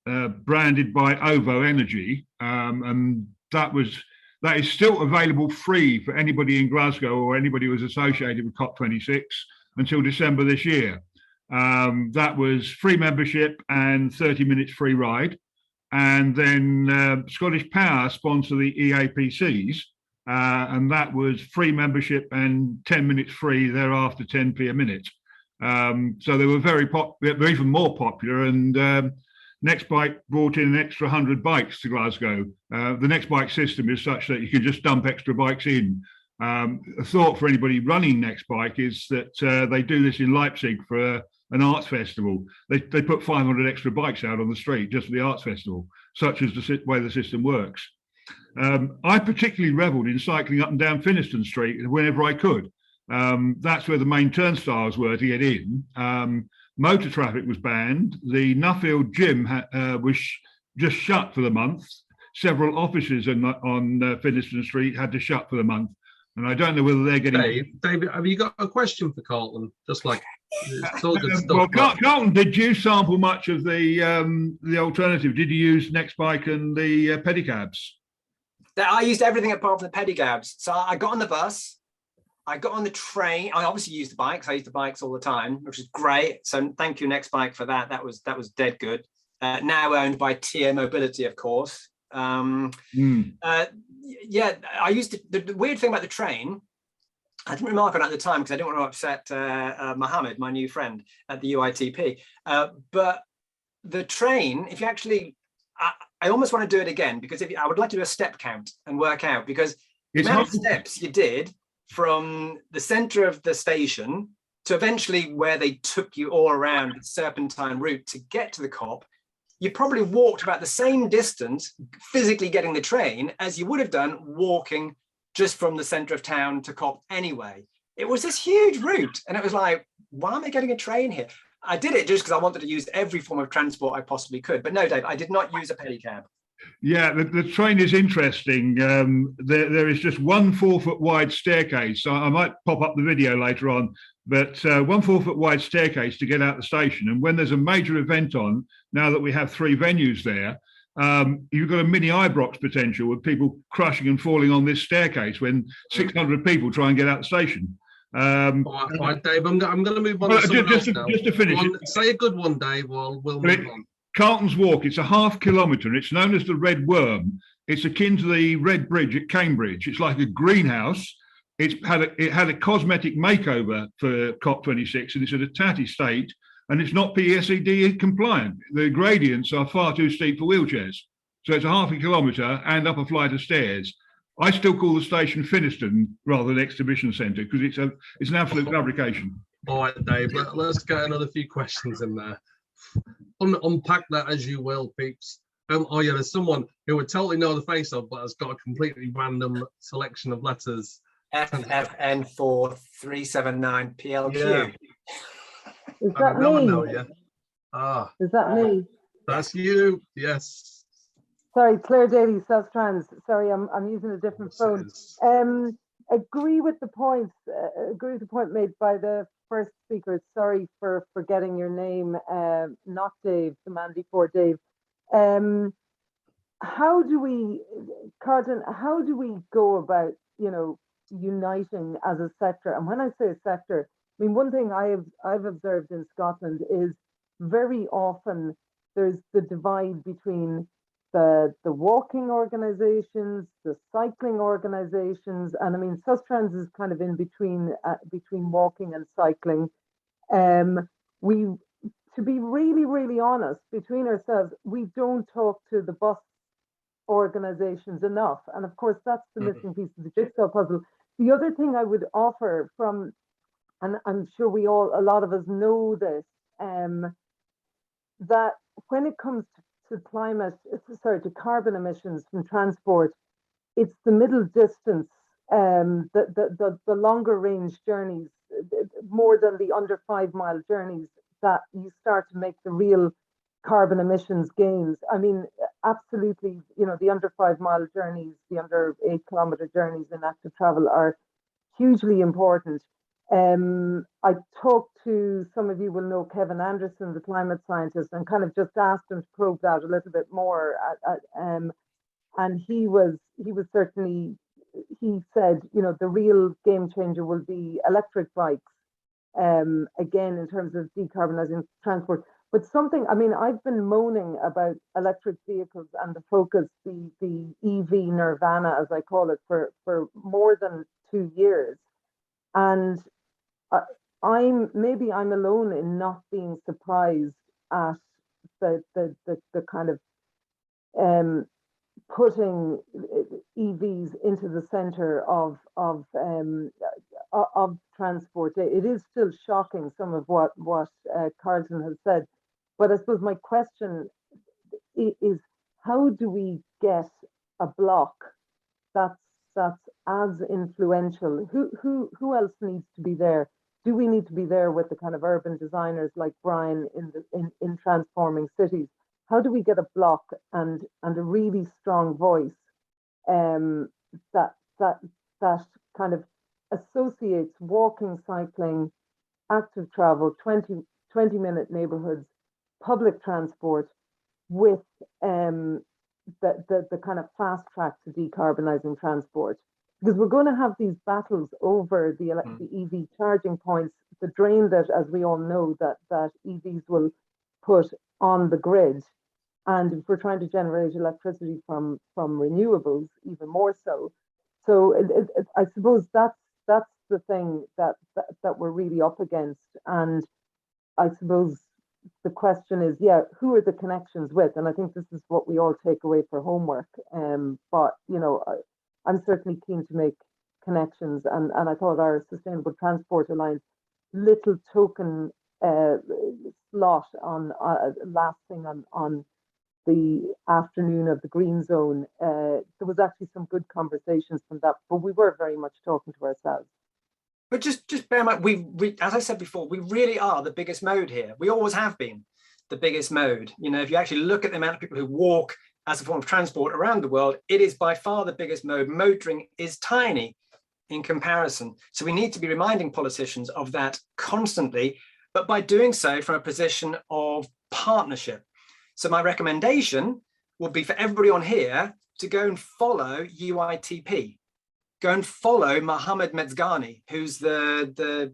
branded by OVO Energy, and that is still available free for anybody in Glasgow or anybody who was associated with COP26 until December this year. That was free membership and 30 minutes free ride. And then Scottish Power sponsor the EAPCs, and that was free membership and 10 minutes free thereafter, 10p a minute. So they were they're even more popular. And Nextbike brought in an extra 100 bikes to Glasgow. The Nextbike system is such that you can just dump extra bikes in. A thought for anybody running Nextbike is that they do this in Leipzig for an arts festival. They put 500 extra bikes out on the street just for the arts festival, such as the way the system works. I particularly revelled in cycling up and down Finniston Street whenever I could. That's where the main turnstiles were to get in. Motor traffic was banned. The Nuffield gym was just shut for the month. Several offices on Finniston Street had to shut for the month. And I don't know whether they're getting... David, have you got a question for Carlton? Just like, it's all good stuff. Well, Carlton, did you sample much of the alternative? Did you use Nextbike and the pedicabs? I used everything apart from the pedicabs. So I got on the bus, I got on the train. I obviously used the bikes. I used the bikes all the time, which is great. So thank you, Nextbike, for that. That was dead good. Now owned by TM Mobility, of course. Yeah, I used to, the weird thing about the train, I didn't remark on it at the time because I didn't want to upset Mohammed, my new friend at the UITP. But the train, if you actually, I almost want to do it again, because I would like to do a step count and work out, because the amount of steps you did from the center of the station to eventually where they took you all around the serpentine route to get to the COP, you probably walked about the same distance physically getting the train as you would have done walking just from the center of town to COP anyway. It was this huge route. And it was like, why am I getting a train here? I did it just because I wanted to use every form of transport I possibly could. But no, Dave, I did not use a pedicab. Yeah, the train is interesting. There is just one 4-foot wide staircase. So I might pop up the video later on, but one 4-foot wide staircase to get out the station. And when there's a major event on, now that we have 3 venues there, you've got a mini Ibrox potential with people crushing and falling on this staircase when 600 people try and get out the station. All right, Dave, I'm going to move on to someone else now. Just to finish. Say a good one, Dave, we'll move on. Carlton's Walk, it's a ½ kilometre, and it's known as the Red Worm. It's akin to the Red Bridge at Cambridge. It's like a greenhouse. It had a cosmetic makeover for COP26, and it's in a tatty state, and it's not PSED compliant. The gradients are far too steep for wheelchairs. So it's a ½ kilometre and up a flight of stairs. I still call the station Finniston rather than Exhibition Centre, because it's an absolute fabrication. All right, Dave, let's get another few questions in there. Unpack that as you will, peeps. Oh yeah, there's someone who would totally know the face of, but has got a completely random selection of letters. FFN4379 PLQ. Yeah. Is that me? Is that me? That's you. Yes. Sorry, Claire Daly, South Trans. Sorry, I'm using a different phone. Agree with the points. Agree with the point made by the first speaker. Sorry for forgetting your name. Not Dave, the man before Dave. How do we, Carlton? How do we go about, uniting as a sector? And when I say a sector, I mean, one thing I've observed in Scotland is very often there's the divide between the walking organizations, the cycling organizations, and I mean, Sustrans is kind of in between walking and cycling. To be really, really honest, between ourselves, we don't talk to the bus organizations enough, and of course that's the missing piece of the jigsaw puzzle. The other thing I would offer from, and I'm sure a lot of us know this, that when it comes to carbon emissions from transport, it's the middle distance, the longer range journeys, more than the under 5 mile journeys, that you start to make the real carbon emissions gains. I mean, absolutely, the under 5 mile journeys, the under 8 kilometer journeys in active travel are hugely important. I talked to, some of you will know Kevin Anderson, the climate scientist, and kind of just asked him to probe that a little bit more. And he certainly, he said, the real game changer will be electric bikes, again, in terms of decarbonizing transport. But something, I mean, I've been moaning about electric vehicles and the focus, the EV nirvana, as I call it, for more than 2 years. And maybe I'm alone in not being surprised at the kind of putting EVs into the center of transport. It is still shocking, some of what Carlton has said, but I suppose my question is, how do we get a bloc that's as influential? Who else needs to be there? Do we need to be there with the kind of urban designers like Brian in transforming cities? How do we get a bloc and a really strong voice that kind of associates walking, cycling, active travel, 20-minute neighborhoods, public transport with the kind of fast track to decarbonising transport? Because we're going to have these battles over the EV charging points, the drain that, as we all know, that EVs will put on the grid. And if we're trying to generate electricity from renewables, even more so. So I suppose that's the thing that we're really up against. And I suppose the question is, who are the connections with? And I think this is what we all take away for homework. But, I'm certainly keen to make connections. And I thought our Sustainable Transport Alliance little token slot on last thing on the afternoon of the Green Zone, there was actually some good conversations from that, but we were very much talking to ourselves. But just bear in mind, we, as I said before, we really are the biggest mode here. We always have been the biggest mode. If you actually look at the amount of people who walk as a form of transport around the world, it is by far the biggest mode. Motoring is tiny in comparison. So we need to be reminding politicians of that constantly, but by doing so from a position of partnership. So my recommendation would be for everybody on here to go and follow UITP. Go and follow Mohammed Medzgani, who's the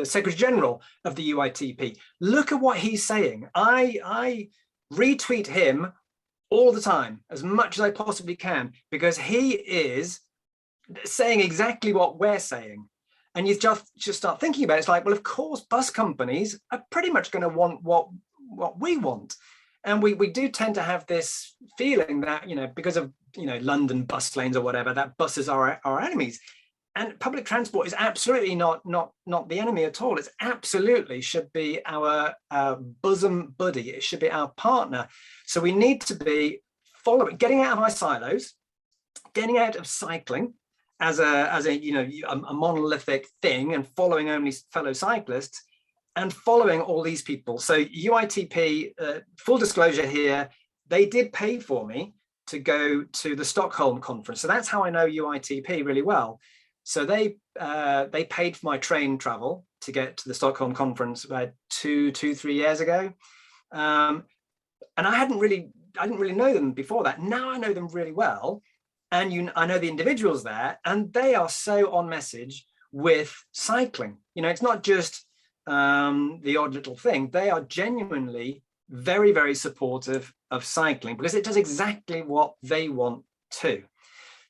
Secretary General of the UITP. Look at what he's saying. I retweet him all the time, as much as I possibly can, because he is saying exactly what we're saying. And you just start thinking about it. It's like, well, of course, bus companies are pretty much going to want what we want. And we do tend to have this feeling that, because of, London bus lanes or whatever, that buses are our enemies. And public transport is absolutely not the enemy at all. It absolutely should be our bosom buddy. It should be our partner. So we need to be getting out of our silos, getting out of cycling as a monolithic thing and following only fellow cyclists, and following all these people. So UITP, full disclosure here, they did pay for me to go to the Stockholm conference. So that's how I know UITP really well. So they paid for my train travel to get to the Stockholm conference about 3 years ago. And I didn't really know them before that. Now I know them really well. And I know the individuals there, and they are so on message with cycling. It's not just the odd little thing. They are genuinely very, very supportive of cycling because it does exactly what they want to.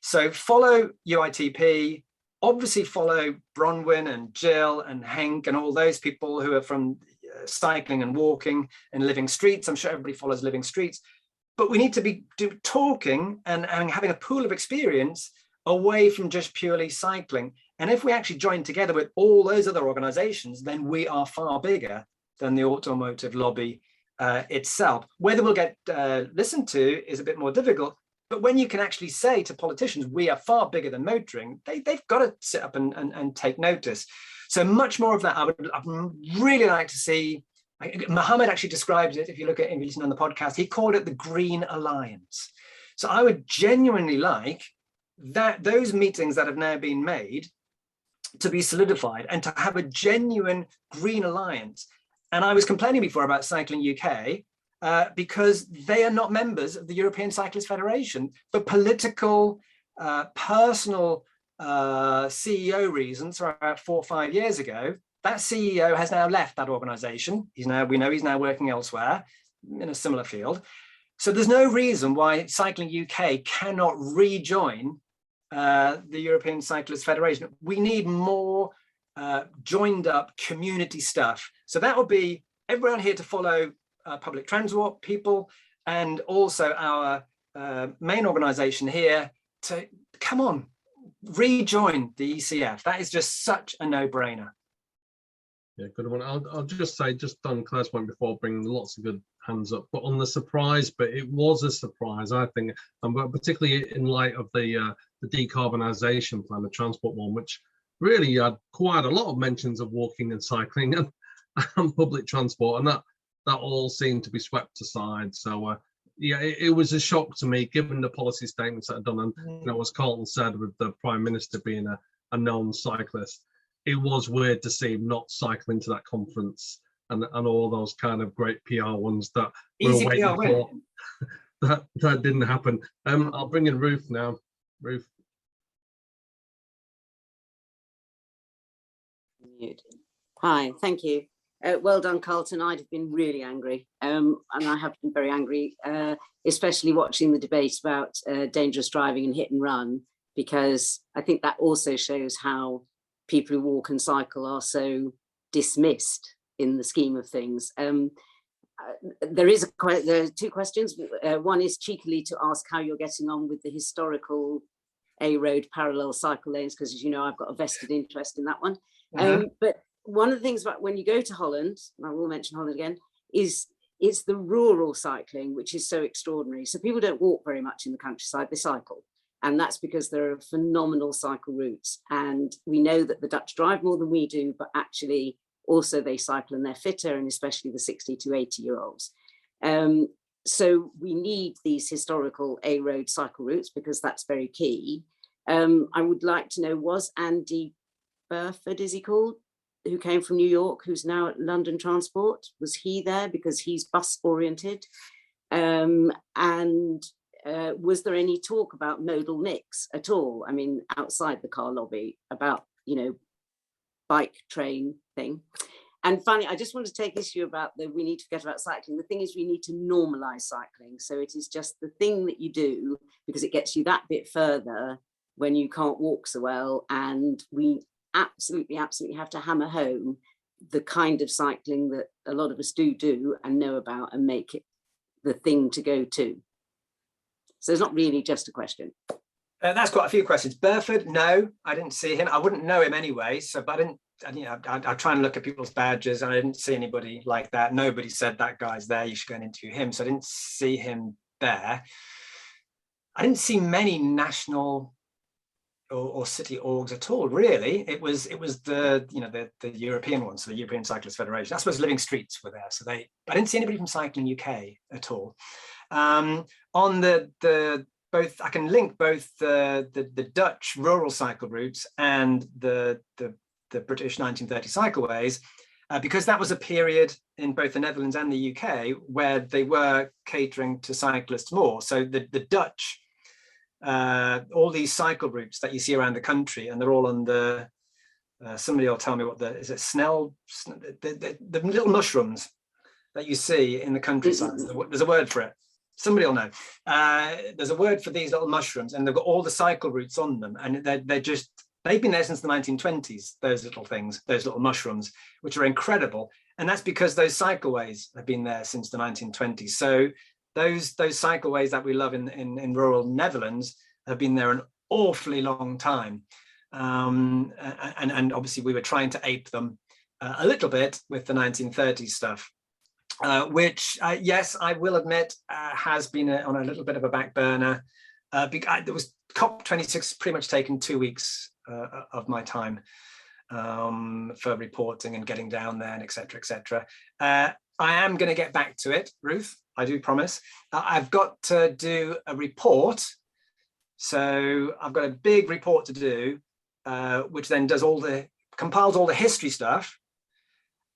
So follow UITP, obviously follow Bronwyn and Jill and Henk and all those people who are from cycling and walking and Living Streets. I'm sure everybody follows Living Streets, but we need to be talking and having a pool of experience away from just purely cycling. And if we actually join together with all those other organizations, then we are far bigger than the automotive lobby itself. Whether we'll get listened to is a bit more difficult, but when you can actually say to politicians, we are far bigger than motoring, they've got to sit up and take notice. So much more of that. I'd really like to see. Mohammed actually described it, if you look at him on the podcast, he called it the Green Alliance. So I would genuinely like those meetings that have now been made to be solidified and to have a genuine Green Alliance. And I was complaining before about Cycling UK because they are not members of the European Cyclist Federation for political, personal CEO reasons. About 4 or 5 years ago, that CEO has now left that organization. We know he's now working elsewhere in a similar field. So there's no reason why Cycling UK cannot rejoin the European Cyclist Federation. We need more joined up community stuff. So that will be everyone here to follow public transport people, and also our main organization here to come on, rejoin the ECF. That is just such a no-brainer. Yeah, good one. I'll just say, just on Claire's point before, bringing lots of good hands up, but on the surprise, but it was a surprise, I think, and particularly in light of the decarbonisation plan, the transport one, which really had quite a lot of mentions of walking and cycling and public transport, and that all seemed to be swept aside. So yeah, it was a shock to me, given the policy statements that are done, and you know, as Carlton said, with the Prime Minister being a known cyclist, it was weird to see him not cycling to that conference and all those kind of great PR ones that we were waiting for. that didn't happen. I'll bring in Ruth now. Ruth. Hi, thank you. Well done, Carlton. I'd have been really angry, and I have been very angry, especially watching the debate about dangerous driving and hit and run, because I think that also shows how people who walk and cycle are so dismissed in the scheme of things. There are two questions. One is cheekily to ask how you're getting on with the historical A-road parallel cycle lanes, because as you know, I've got a vested interest in that one. But one of the things about when you go to Holland, and I will mention Holland again, is it's the rural cycling, which is so extraordinary. So people don't walk very much in the countryside, they cycle. And that's because there are phenomenal cycle routes. And we know that the Dutch drive more than we do, but actually also they cycle and they're fitter, and especially the 60 to 80-year-olds. So we need these historical A-road cycle routes because that's very key. I would like to know, was Andy Burford, is he called, who came from New York, who's now at London Transport, was he there? Because he's bus oriented. Was there any talk about modal mix at all? I mean, outside the car lobby, about, you know, bike train thing. And finally, I just want to take issue about we need to forget about cycling. The thing is, we need to normalize cycling. So it is just the thing that you do because it gets you that bit further when you can't walk so well. And we absolutely have to hammer home the kind of cycling that a lot of us do and know about, and make it the thing to go to. So it's not really just a question. That's quite a few questions. Burford, no, I didn't see him. I wouldn't know him anyway. So, but I try and look at people's badges, and I didn't see anybody like that. Nobody said that guy's there, you should go and interview him. So I didn't see him there. I didn't see many national or city orgs at all, really. It was the European ones, so the European Cyclist Federation. I suppose Living Streets were there. So I didn't see anybody from Cycling UK at all. On both, I can link both the Dutch rural cycle routes and the British 1930 cycleways, because that was a period in both the Netherlands and the UK where they were catering to cyclists more. So the Dutch, all these cycle routes that you see around the country, and they're all on the, somebody will tell me what is it Snell, the little mushrooms that you see in the countryside. There's a word for it. Somebody will know. There's a word for these little mushrooms, and they've got all the cycle routes on them, and they've been there since the 1920s, those little things, those little mushrooms, which are incredible. And that's because those cycleways have been there since the 1920s. So those cycleways that we love in rural Netherlands have been there an awfully long time. And obviously we were trying to ape them a little bit with the 1930s stuff. Which, yes, I will admit, has been on a little bit of a back burner. There was COP26 pretty much taken 2 weeks of my time for reporting and getting down there, and et cetera, et cetera. I am going to get back to it, Ruth, I do promise. I've got to do a report. So I've got a big report to do, which then compiles all the history stuff.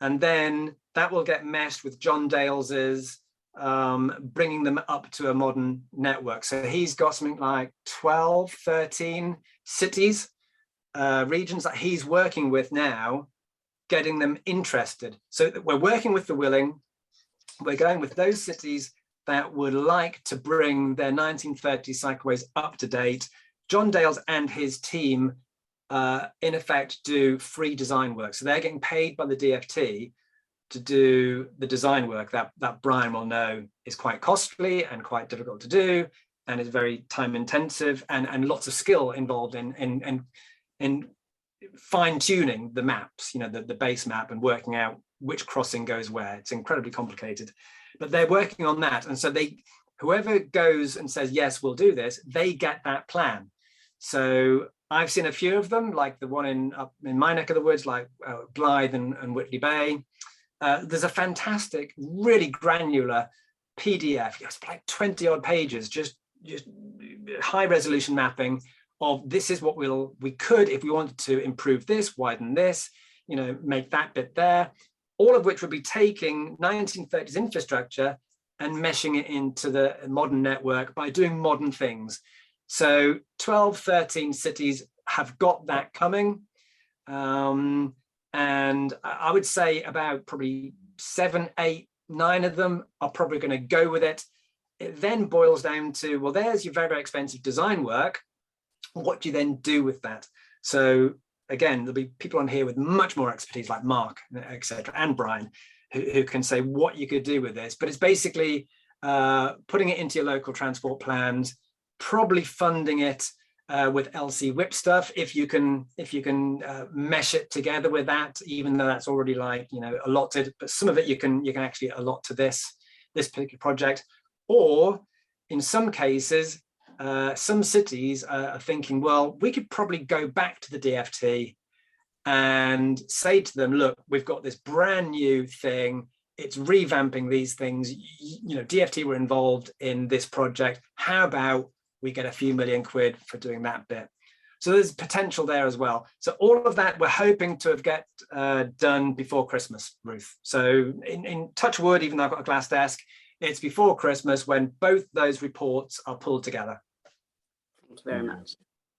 And then that will get meshed with John Dales's bringing them up to a modern network. So he's got something like 12, 13 cities, regions that he's working with now, getting them interested. So we're working with the willing. We're going with those cities that would like to bring their 1930 cycleways up to date. John Dales and his team in effect do free design work. So they're getting paid by the DFT to do the design work that Brian will know is quite costly and quite difficult to do, and is very time intensive, and lots of skill involved in fine tuning the maps, the base map, and working out which crossing goes where. It's incredibly complicated, but they're working on that. And so whoever goes and says, yes, we'll do this, they get that plan. So I've seen a few of them, like the one up in my neck of the woods, like Blythe and Whitley Bay. There's a fantastic, really granular PDF. It's like 20 odd pages, just high resolution mapping of this is what we could, if we wanted to improve this, widen this, make that bit there, all of which would be taking 1930s infrastructure and meshing it into the modern network by doing modern things. So 12, 13 cities have got that coming. And I would say about probably 7, 8, 9 of them are probably going to go with it. It then boils down to, well, there's your very, very expensive design work. What do you then do with that? So again, there'll be people on here with much more expertise, like Mark, etc., and Brian, who can say what you could do with this. But it's basically putting it into your local transport plans, probably funding it with LC WIP stuff, if you can mesh it together with that, even though that's already allotted. But some of it you can actually allot to this particular project. Or in some cases, some cities are thinking, well, we could probably go back to the DFT and say to them, look, we've got this brand new thing. It's revamping these things. DFT were involved in this project. How about we get a few million quid for doing that bit? So there's potential there as well. So all of that we're hoping to get done before Christmas, Ruth. So in touch wood, even though I've got a glass desk, it's before Christmas when both those reports are pulled together. Thank you very much.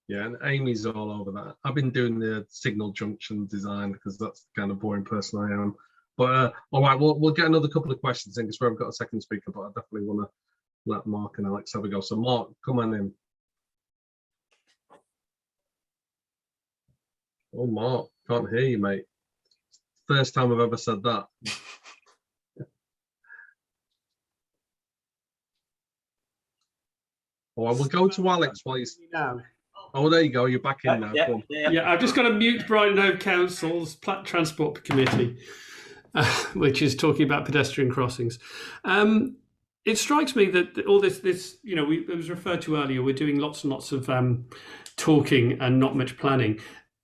Yeah, and Amy's all over that. I've been doing the signal junction design because that's the kind of boring person I am. But all right, we'll get another couple of questions in because we haven't got a second speaker, but I definitely want to let Mark and Alex have a go. So Mark, come on in. Oh, Mark, can't hear you, mate. First time I've ever said that. Oh, I will go to Alex while he's... Oh, there you go. You're back in now. Yeah, I've just got to mute Brighton Hove Council's Transport Committee, which is talking about pedestrian crossings. It strikes me that all this, it was referred to earlier, we're doing lots and lots of talking and not much planning.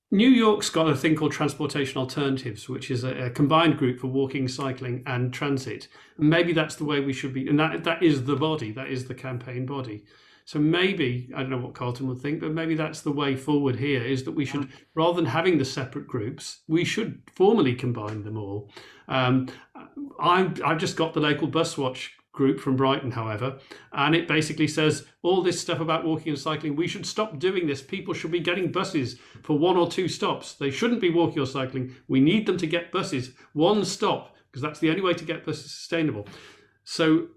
New York's got a thing called Transportation Alternatives, which is a combined group for walking, cycling and transit. And maybe that's the way we should be. And that is the body, that is the campaign body. So maybe, I don't know what Carlton would think, but maybe that's the way forward here, is that we should, rather than having the separate groups, we should formally combine them all. I've just got the local bus watch group from Brighton, however, and it basically says all this stuff about walking and cycling, we should stop doing this. People should be getting buses for 1 or 2 stops. They shouldn't be walking or cycling. We need them to get buses, 1 stop, because that's the only way to get buses sustainable. So,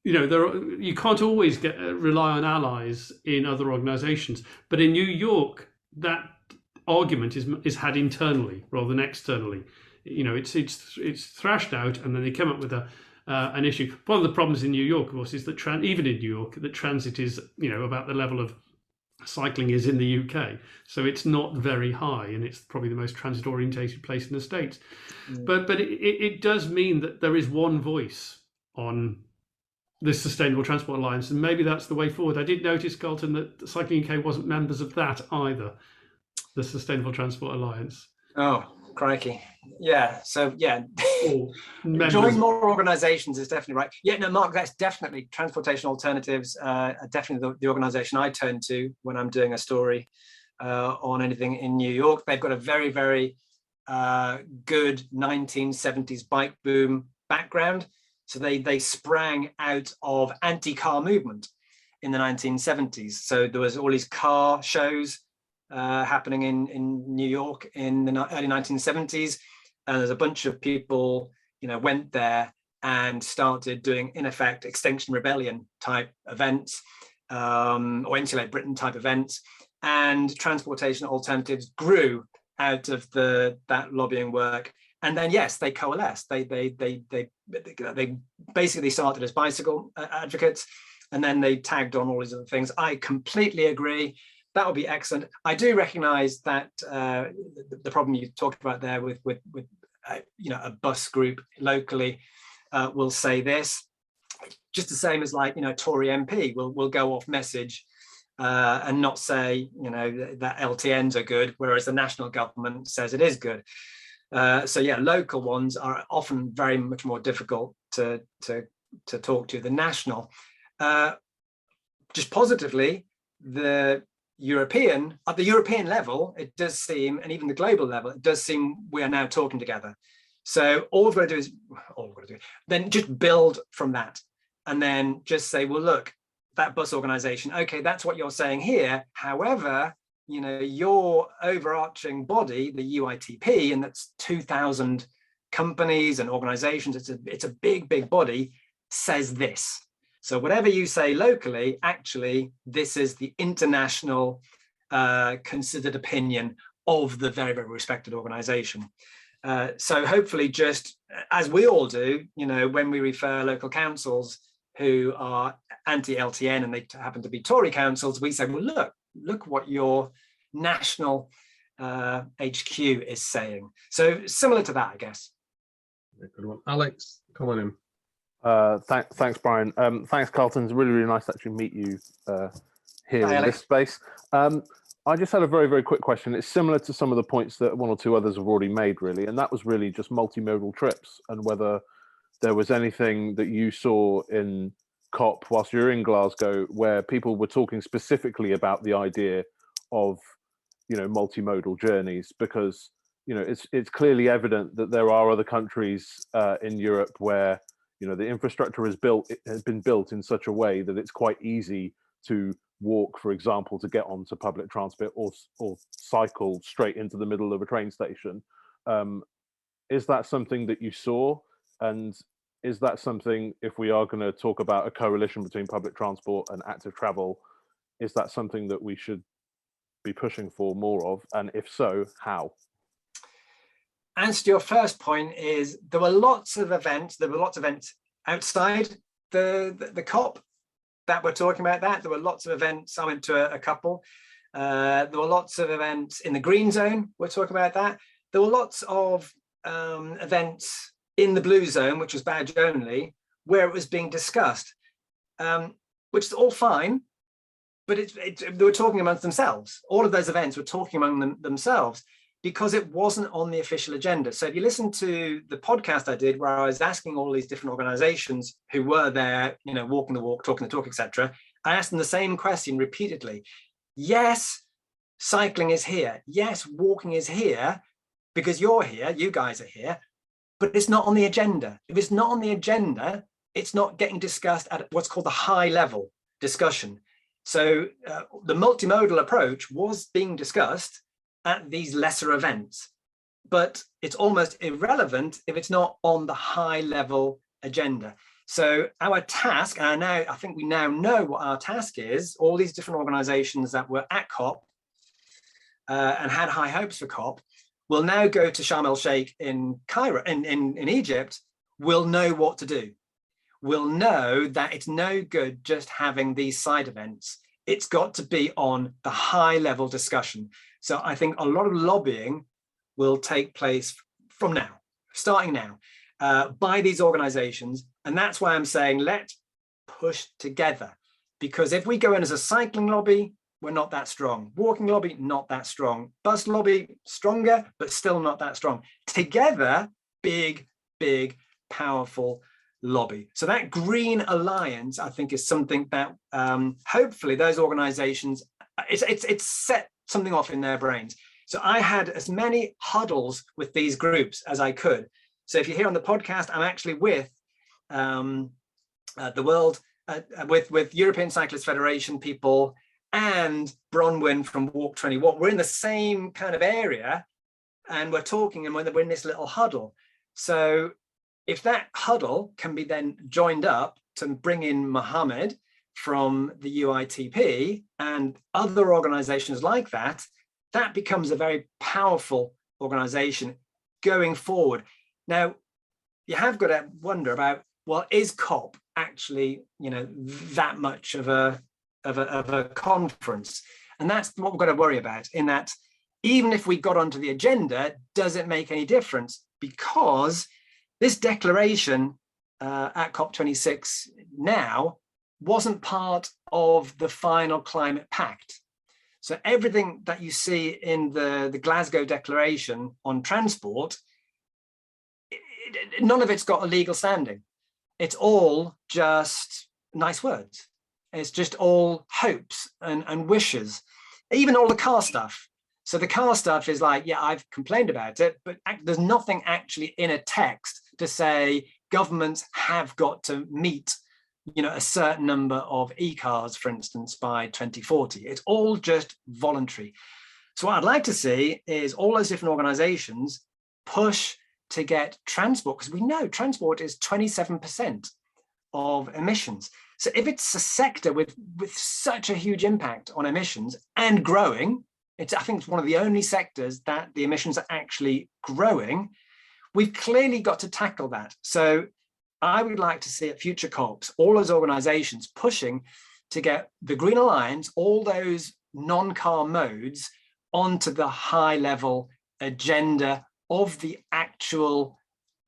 you can't always rely on allies in other organisations, but in New York, that argument is had internally rather than externally. It's thrashed out, and then they come up with an issue. One of the problems in New York, of course, is that even in New York, that transit is about the level of cycling is in the UK, so it's not very high, and it's probably the most transit orientated place in the States. But it does mean that there is one voice on this Sustainable Transport Alliance, and maybe that's the way forward. I did notice, Carlton, that Cycling UK wasn't members of that either, the Sustainable Transport Alliance. Oh, crikey. Yeah, so yeah, join more organisations is definitely right. Yeah, no, Mark, that's definitely Transportation Alternatives, definitely the organisation I turn to when I'm doing a story on anything in New York. They've got a very, very good 1970s bike boom background. So they sprang out of anti-car movement in the 1970s. So there was all these car shows happening in New York in the early 1970s. And there's a bunch of people, went there and started doing, in effect, Extinction Rebellion type events or Insulate Britain type events. and transportation alternatives grew out of that lobbying work. And then, yes, they coalesced. They basically started as bicycle advocates, and then they tagged on all these other things. I completely agree. That would be excellent. I do recognise that the problem you talked about there with a bus group locally will say this, just the same as like Tory MP will go off message and not say that LTNs are good, whereas the national government says it is good. So yeah, local ones are often very much more difficult to talk to. The national, just positively, at the European level, it does seem, and even the global level, it does seem we are now talking together. So all we've got to do then just build from that, and then just say, well, look, that bus organization, okay, that's what you're saying here. However, your overarching body, the UITP, and that's 2,000 companies and organizations, it's a big body, says this. So whatever you say locally, actually, this is the international considered opinion of the very, very respected organization. So hopefully, just as we all do, when we refer local councils who are anti-LTN and they happen to be Tory councils, we say, well, look what your national HQ is saying. So similar to that, I guess. Good one. Alex, come on in. Thanks, Brian. Thanks, Carlton. It's really, really nice to actually meet you here in Alex. this space. I just had a very, very quick question. It's similar to some of the points that one or two others have already made, really, and that was really just multimodal trips and whether there was anything that you saw in COP whilst you're in Glasgow where people were talking specifically about the idea of, multimodal journeys, because, it's clearly evident that there are other countries in Europe where the infrastructure has been built in such a way that it's quite easy to walk, for example, to get onto public transport or cycle straight into the middle of a train station. Is that something that you saw? And is that something, if we are going to talk about a coalition between public transport and active travel, is that something that we should be pushing for more of? And if so, how? Answer to your first point is there were lots of events. There were lots of events outside the COP that we're talking about. There were lots of events. I went to a couple. There were lots of events in the green zone. We're talking about that. There were lots of events in the blue zone, which was badge only, where it was being discussed, which is all fine. But they were talking amongst themselves. All of those events were talking among themselves, because it wasn't on the official agenda. So if you listen to the podcast I did where I was asking all these different organizations who were there, walking the walk, talking the talk, etc., I asked them the same question repeatedly. Yes, cycling is here. Yes, walking is here because you're here, you guys are here, but it's not on the agenda. If it's not on the agenda, it's not getting discussed at what's called the high level discussion. So the multimodal approach was being discussed at these lesser events, but it's almost irrelevant if it's not on the high level agenda. So our task, and I think we now know what our task is, all these different organizations that were at COP and had high hopes for COP will now go to Sharm el-Sheikh in Cairo, in Egypt, will know what to do. Will know that it's no good just having these side events. It's got to be on the high level discussion. So I think a lot of lobbying will take place from now, starting now, by these organizations. And that's why I'm saying let's push together. Because if we go in as a cycling lobby, we're not that strong. Walking lobby, not that strong. Bus lobby, stronger, but still not that strong. Together, big, powerful lobby. So that green alliance, I think, is something that hopefully those organizations, it's set something off in their brains. So I had as many huddles with these groups as I could. So if you hear on the podcast, I'm actually with the world, with European Cyclist Federation people and Bronwyn from Walk 21. We're in the same kind of area and we're talking and we're in this little huddle. So if that huddle can be then joined up to bring in Mohammed from the UITP and other organizations like that, that becomes a very powerful organization going forward. Now, you have got to wonder about, well, is COP actually, you know, that much of a conference? And that's what we've got to worry about, in that even if we got onto the agenda, does it make any difference? Because this declaration at COP26 now wasn't part of the final climate pact. So everything that you see in the Glasgow Declaration on transport, none of it's got a legal standing. It's all just nice words. It's just all hopes and wishes, even all the car stuff. So the car stuff is like, yeah, I've complained about it, but there's nothing actually in a text to say governments have got to meet, you know, a certain number of e-cars, for instance, by 2040. It's all just voluntary. So what I'd like to see is all those different organizations push to get transport, because we know transport is 27% of emissions. So if it's a sector with such a huge impact on emissions and growing, I think it's one of the only sectors that the emissions are actually growing, we've clearly got to tackle that. So I would like to see at future COPs, all those organizations pushing to get the Green Alliance, all those non-car modes, onto the high level agenda of the actual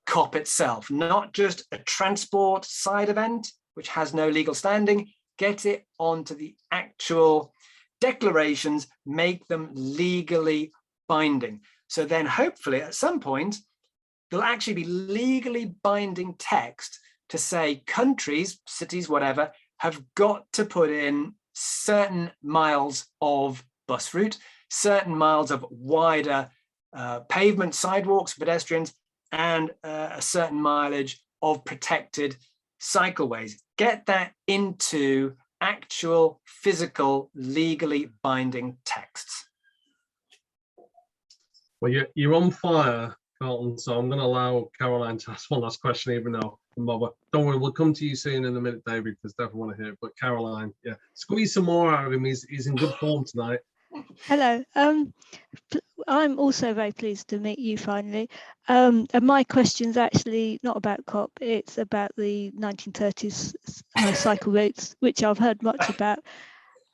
COP itself, not just a transport side event, which has no legal standing. Get it onto the actual declarations, make them legally binding. So then hopefully at some point, there'll actually be legally binding text to say countries, cities, whatever, have got to put in certain miles of bus route, certain miles of wider pavement, sidewalks, pedestrians, and a certain mileage of protected cycleways. Get that into actual physical, legally binding texts. Well, you're on fire, Carlton, so I'm going to allow Caroline to ask one last question, even though I'm over. Don't worry, we'll come to you soon in a minute, David, because definitely want to hear it. But Caroline, yeah, squeeze some more out of him. He's in good form tonight. Hello. I'm also very pleased to meet you finally. And my question's actually not about COP, it's about the 1930s cycle routes, which I've heard much about.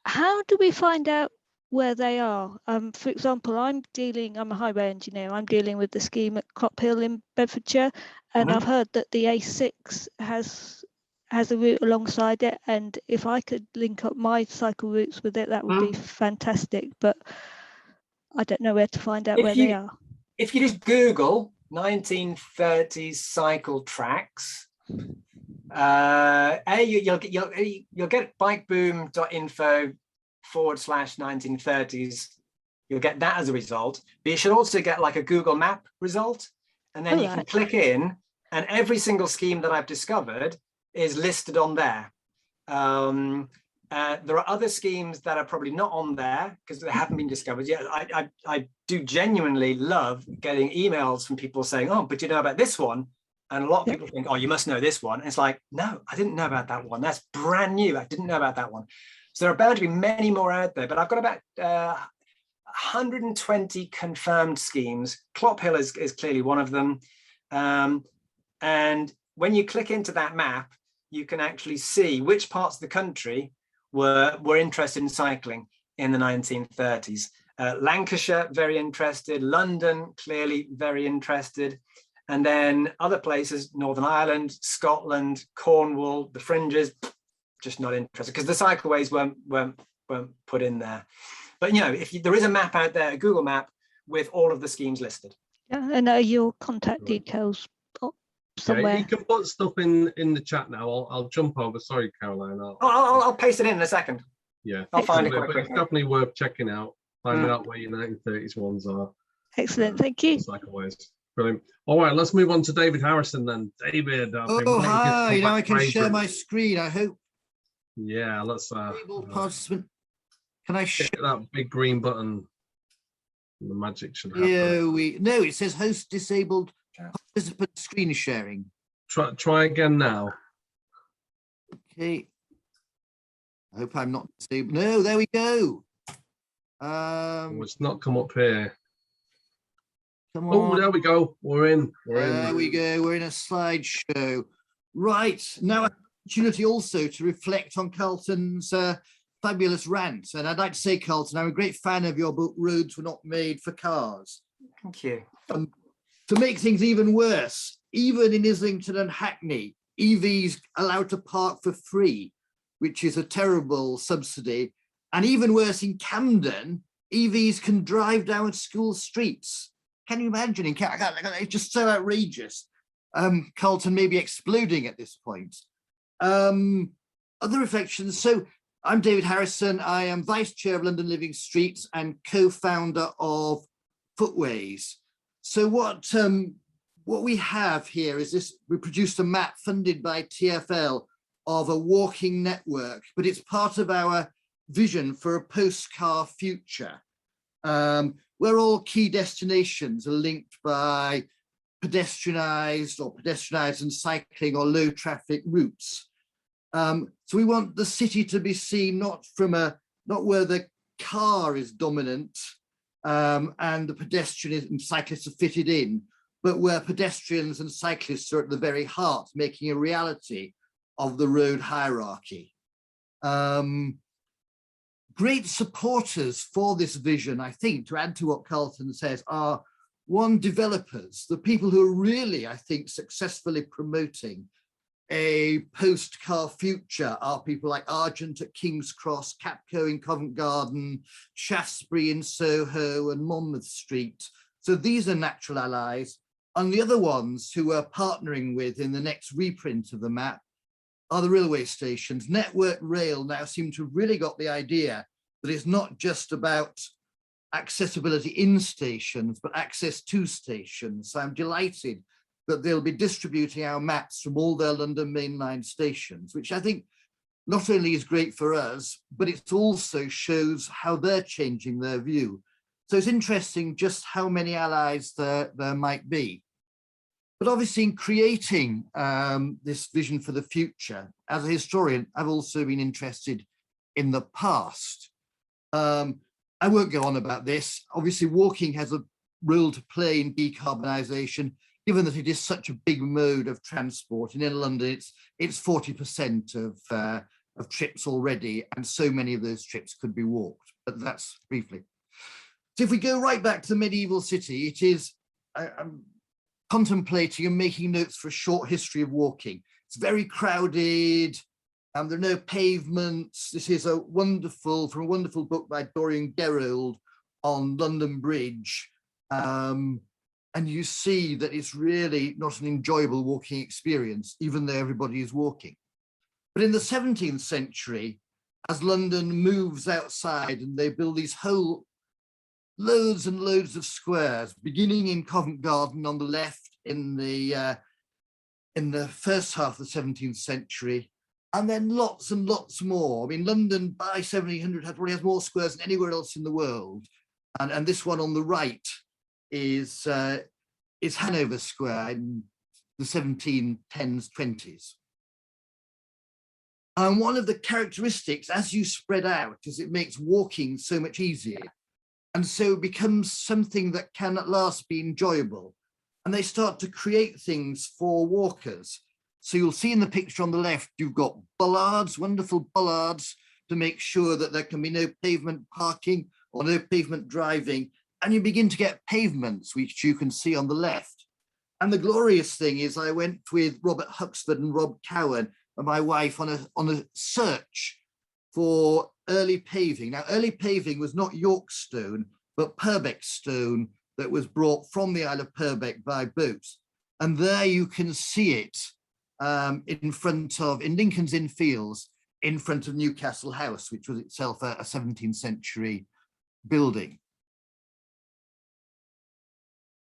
How do we find out where they are? For example, I'm a highway engineer, I'm dealing with the scheme at Clop Hill in Bedfordshire, and I've heard that the A6 has a route alongside it, and if I could link up my cycle routes with it, that would be fantastic, but I don't know where to find out where they are. If you just Google 1930s cycle tracks, you'll get bikeboom.info/1930s. You'll get that as a result, but you should also get like a Google map result, and then you can click in, and every single scheme that I've discovered is listed on there. There are other schemes that are probably not on there because they haven't been discovered yet. I do genuinely love getting emails from people saying, oh, but you know about this one? And a lot of people think, oh, you must know this one. And it's like, no, I didn't know about that one. That's brand new. I didn't know about that one. So there are bound to be many more out there, but I've got about 120 confirmed schemes. Clop Hill is clearly one of them. And when you click into that map, you can actually see which parts of the country were interested in cycling in the 1930s. Lancashire, very interested. London, clearly very interested. And then other places, Northern Ireland, Scotland, Cornwall, the fringes, just not interested because the cycleways weren't put in there. But you know, there is a map out there, a Google map with all of the schemes listed. Yeah, and your contact details somewhere. Yeah, you can put stuff in the chat now. I'll jump over. Sorry, Caroline. I'll paste it in a second. Yeah, I'll find it quite but quickly. it's definitely worth checking out. Finding out where your 1930s ones are. Excellent, thank you. Cycleways. Brilliant. All right, let's move on to David Harrison then. David. Oh, hi. Now I can share my screen, I hope. Yeah, let's participant. Can I share that big green button? The magic should happen. Yeah, no, it says host disabled participant screen sharing. Try again now. Okay. I hope I'm not disabled. No, there we go. Oh, it's not come up here. Come Oh, on. there we go. We're in. There we go. We're in a slideshow. Right. Now, opportunity also to reflect on Carlton's fabulous rant. And I'd like to say, Carlton, I'm a great fan of your book, Roads Were Not Made for Cars. Thank you. To make things even worse, even in Islington and Hackney, EVs allowed to park for free, which is a terrible subsidy. And even worse, in Camden, EVs can drive down school streets. Can you imagine? It's just so outrageous. Carlton may be exploding at this point. Other reflections. So I'm David Harrison. I am Vice Chair of London Living Streets and co-founder of Footways. So what we have here is this, we produced a map funded by TfL of a walking network, but it's part of our vision for a post-car future, where all key destinations are linked by pedestrianised and cycling or low traffic routes. So we want the city to be seen not where the car is dominant and the pedestrians and cyclists are fitted in, but where pedestrians and cyclists are at the very heart, making a reality of the road hierarchy. Great supporters for this vision, I think, to add to what Carlton says, are one, developers, the people who are really, I think, successfully promoting a post-car future are people like Argent at King's Cross, Capco in Covent Garden, Shaftesbury in Soho and Monmouth Street. So these are natural allies. And the other ones who we're partnering with in the next reprint of the map are the railway stations. Network Rail now seem to have really got the idea that it's not just about accessibility in stations, but access to stations. So I'm delighted that they'll be distributing our maps from all their London mainline stations, which I think not only is great for us, but it also shows how they're changing their view. So it's interesting just how many allies there might be. But obviously in creating this vision for the future, as a historian, I've also been interested in the past. I won't go on about this. Obviously walking has a role to play in decarbonisation, given that it is such a big mode of transport. And in London, it's 40% of trips already, and so many of those trips could be walked, but that's briefly. So if we go right back to the medieval city, it is, I'm contemplating and making notes for a short history of walking. It's very crowded, and there are no pavements. This is from a wonderful book by Dorian Gerrold on London Bridge. And you see that it's really not an enjoyable walking experience, even though everybody is walking. But in the 17th century, as London moves outside and they build these whole loads and loads of squares, beginning in Covent Garden on the left in the first half of the 17th century, and then lots and lots more. I mean, London by 1700 probably has more squares than anywhere else in the world. And this one on the right is Hanover Square in the 1710s, 20s. And one of the characteristics as you spread out is it makes walking so much easier. And so it becomes something that can at last be enjoyable. And they start to create things for walkers. So you'll see in the picture on the left, you've got bollards, wonderful bollards, to make sure that there can be no pavement parking or no pavement driving. And you begin to get pavements, which you can see on the left. And the glorious thing is I went with Robert Huxford and Rob Cowan and my wife on a search for early paving. Now, early paving was not York stone, but Purbeck stone that was brought from the Isle of Purbeck by boat. And there you can see it in Lincoln's Inn Fields, in front of Newcastle House, which was itself a 17th century building.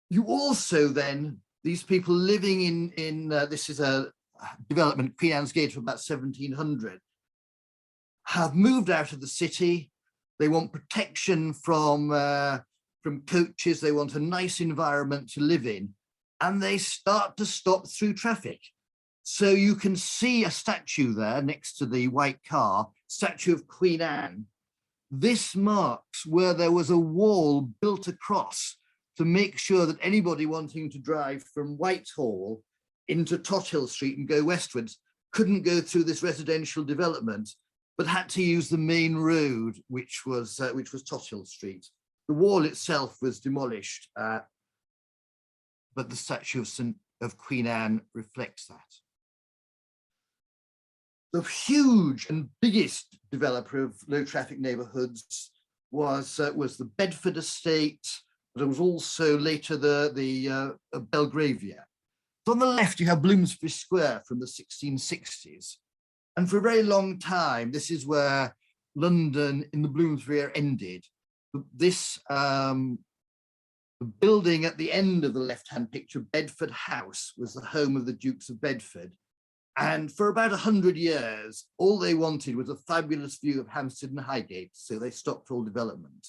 You also then, these people living in this is a development, Queen Anne's Gate, of about 1700, have moved out of the city. They want protection from coaches. They want a nice environment to live in, and they start to stop through traffic. So you can see a statue there next to the white car, statue of Queen Anne. This marks where there was a wall built across to make sure that anybody wanting to drive from Whitehall into Tothill Street and go westwards couldn't go through this residential development, but had to use the main road, which was Tothill Street. The wall itself was demolished, but the statue of Queen Anne reflects that. The huge and biggest developer of low traffic neighborhoods was the Bedford estate, but it was also later the Belgravia. So on the left, you have Bloomsbury Square from the 1660s. And for a very long time, this is where London in the Bloomsbury era ended. This the building at the end of the left-hand picture, Bedford House, was the home of the Dukes of Bedford. And for about 100 years, all they wanted was a fabulous view of Hampstead and Highgate, so they stopped all development.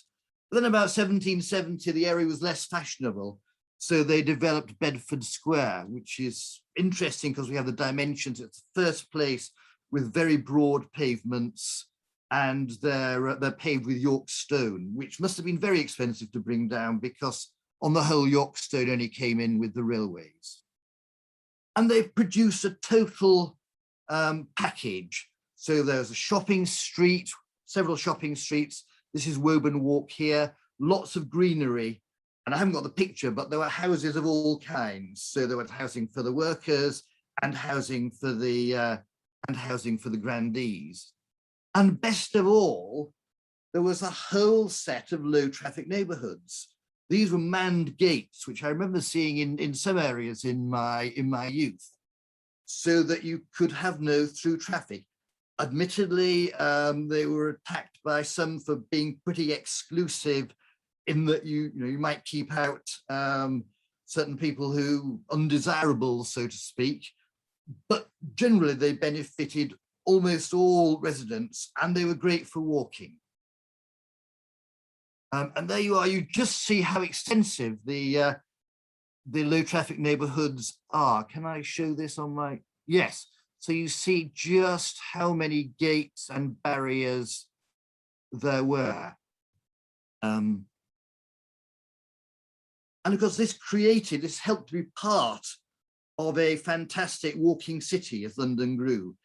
But then about 1770, the area was less fashionable, so they developed Bedford Square, which is interesting because we have the dimensions. It's the first place with very broad pavements, and they're paved with York stone, which must have been very expensive to bring down because on the whole, York stone only came in with the railways. And they've produced a total package. So there's a shopping street, several shopping streets. This is Woburn Walk here, lots of greenery. And I haven't got the picture, but there were houses of all kinds. So there was housing for the workers and housing for the grandees. And best of all, there was a whole set of low traffic neighborhoods. These were manned gates, which I remember seeing in some areas in my youth, so that you could have no through traffic. Admittedly, they were attacked by some for being pretty exclusive, in that you might keep out certain people who undesirable, so to speak. But generally, they benefited almost all residents, and they were great for walking. And there you are, you just see how extensive the low traffic neighborhoods are. Can I show this on my, yes. So you see just how many gates and barriers there were. And of course, this helped to be part of a fantastic walking city as London grew.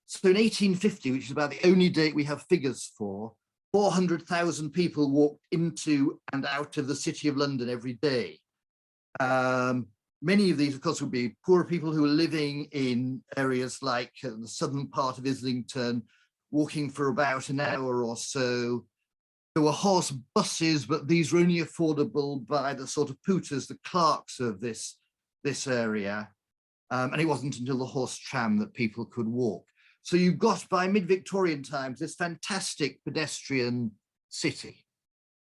So in 1850, which is about the only date we have figures for, 400,000 people walked into and out of the City of London every day. Many of these, of course, would be poorer people who were living in areas like the southern part of Islington, walking for about an hour or so. There were horse buses, but these were only affordable by the sort of pooters, the clerks of this area. And it wasn't until the horse tram that people could walk. So you've got, by mid-Victorian times, this fantastic pedestrian city.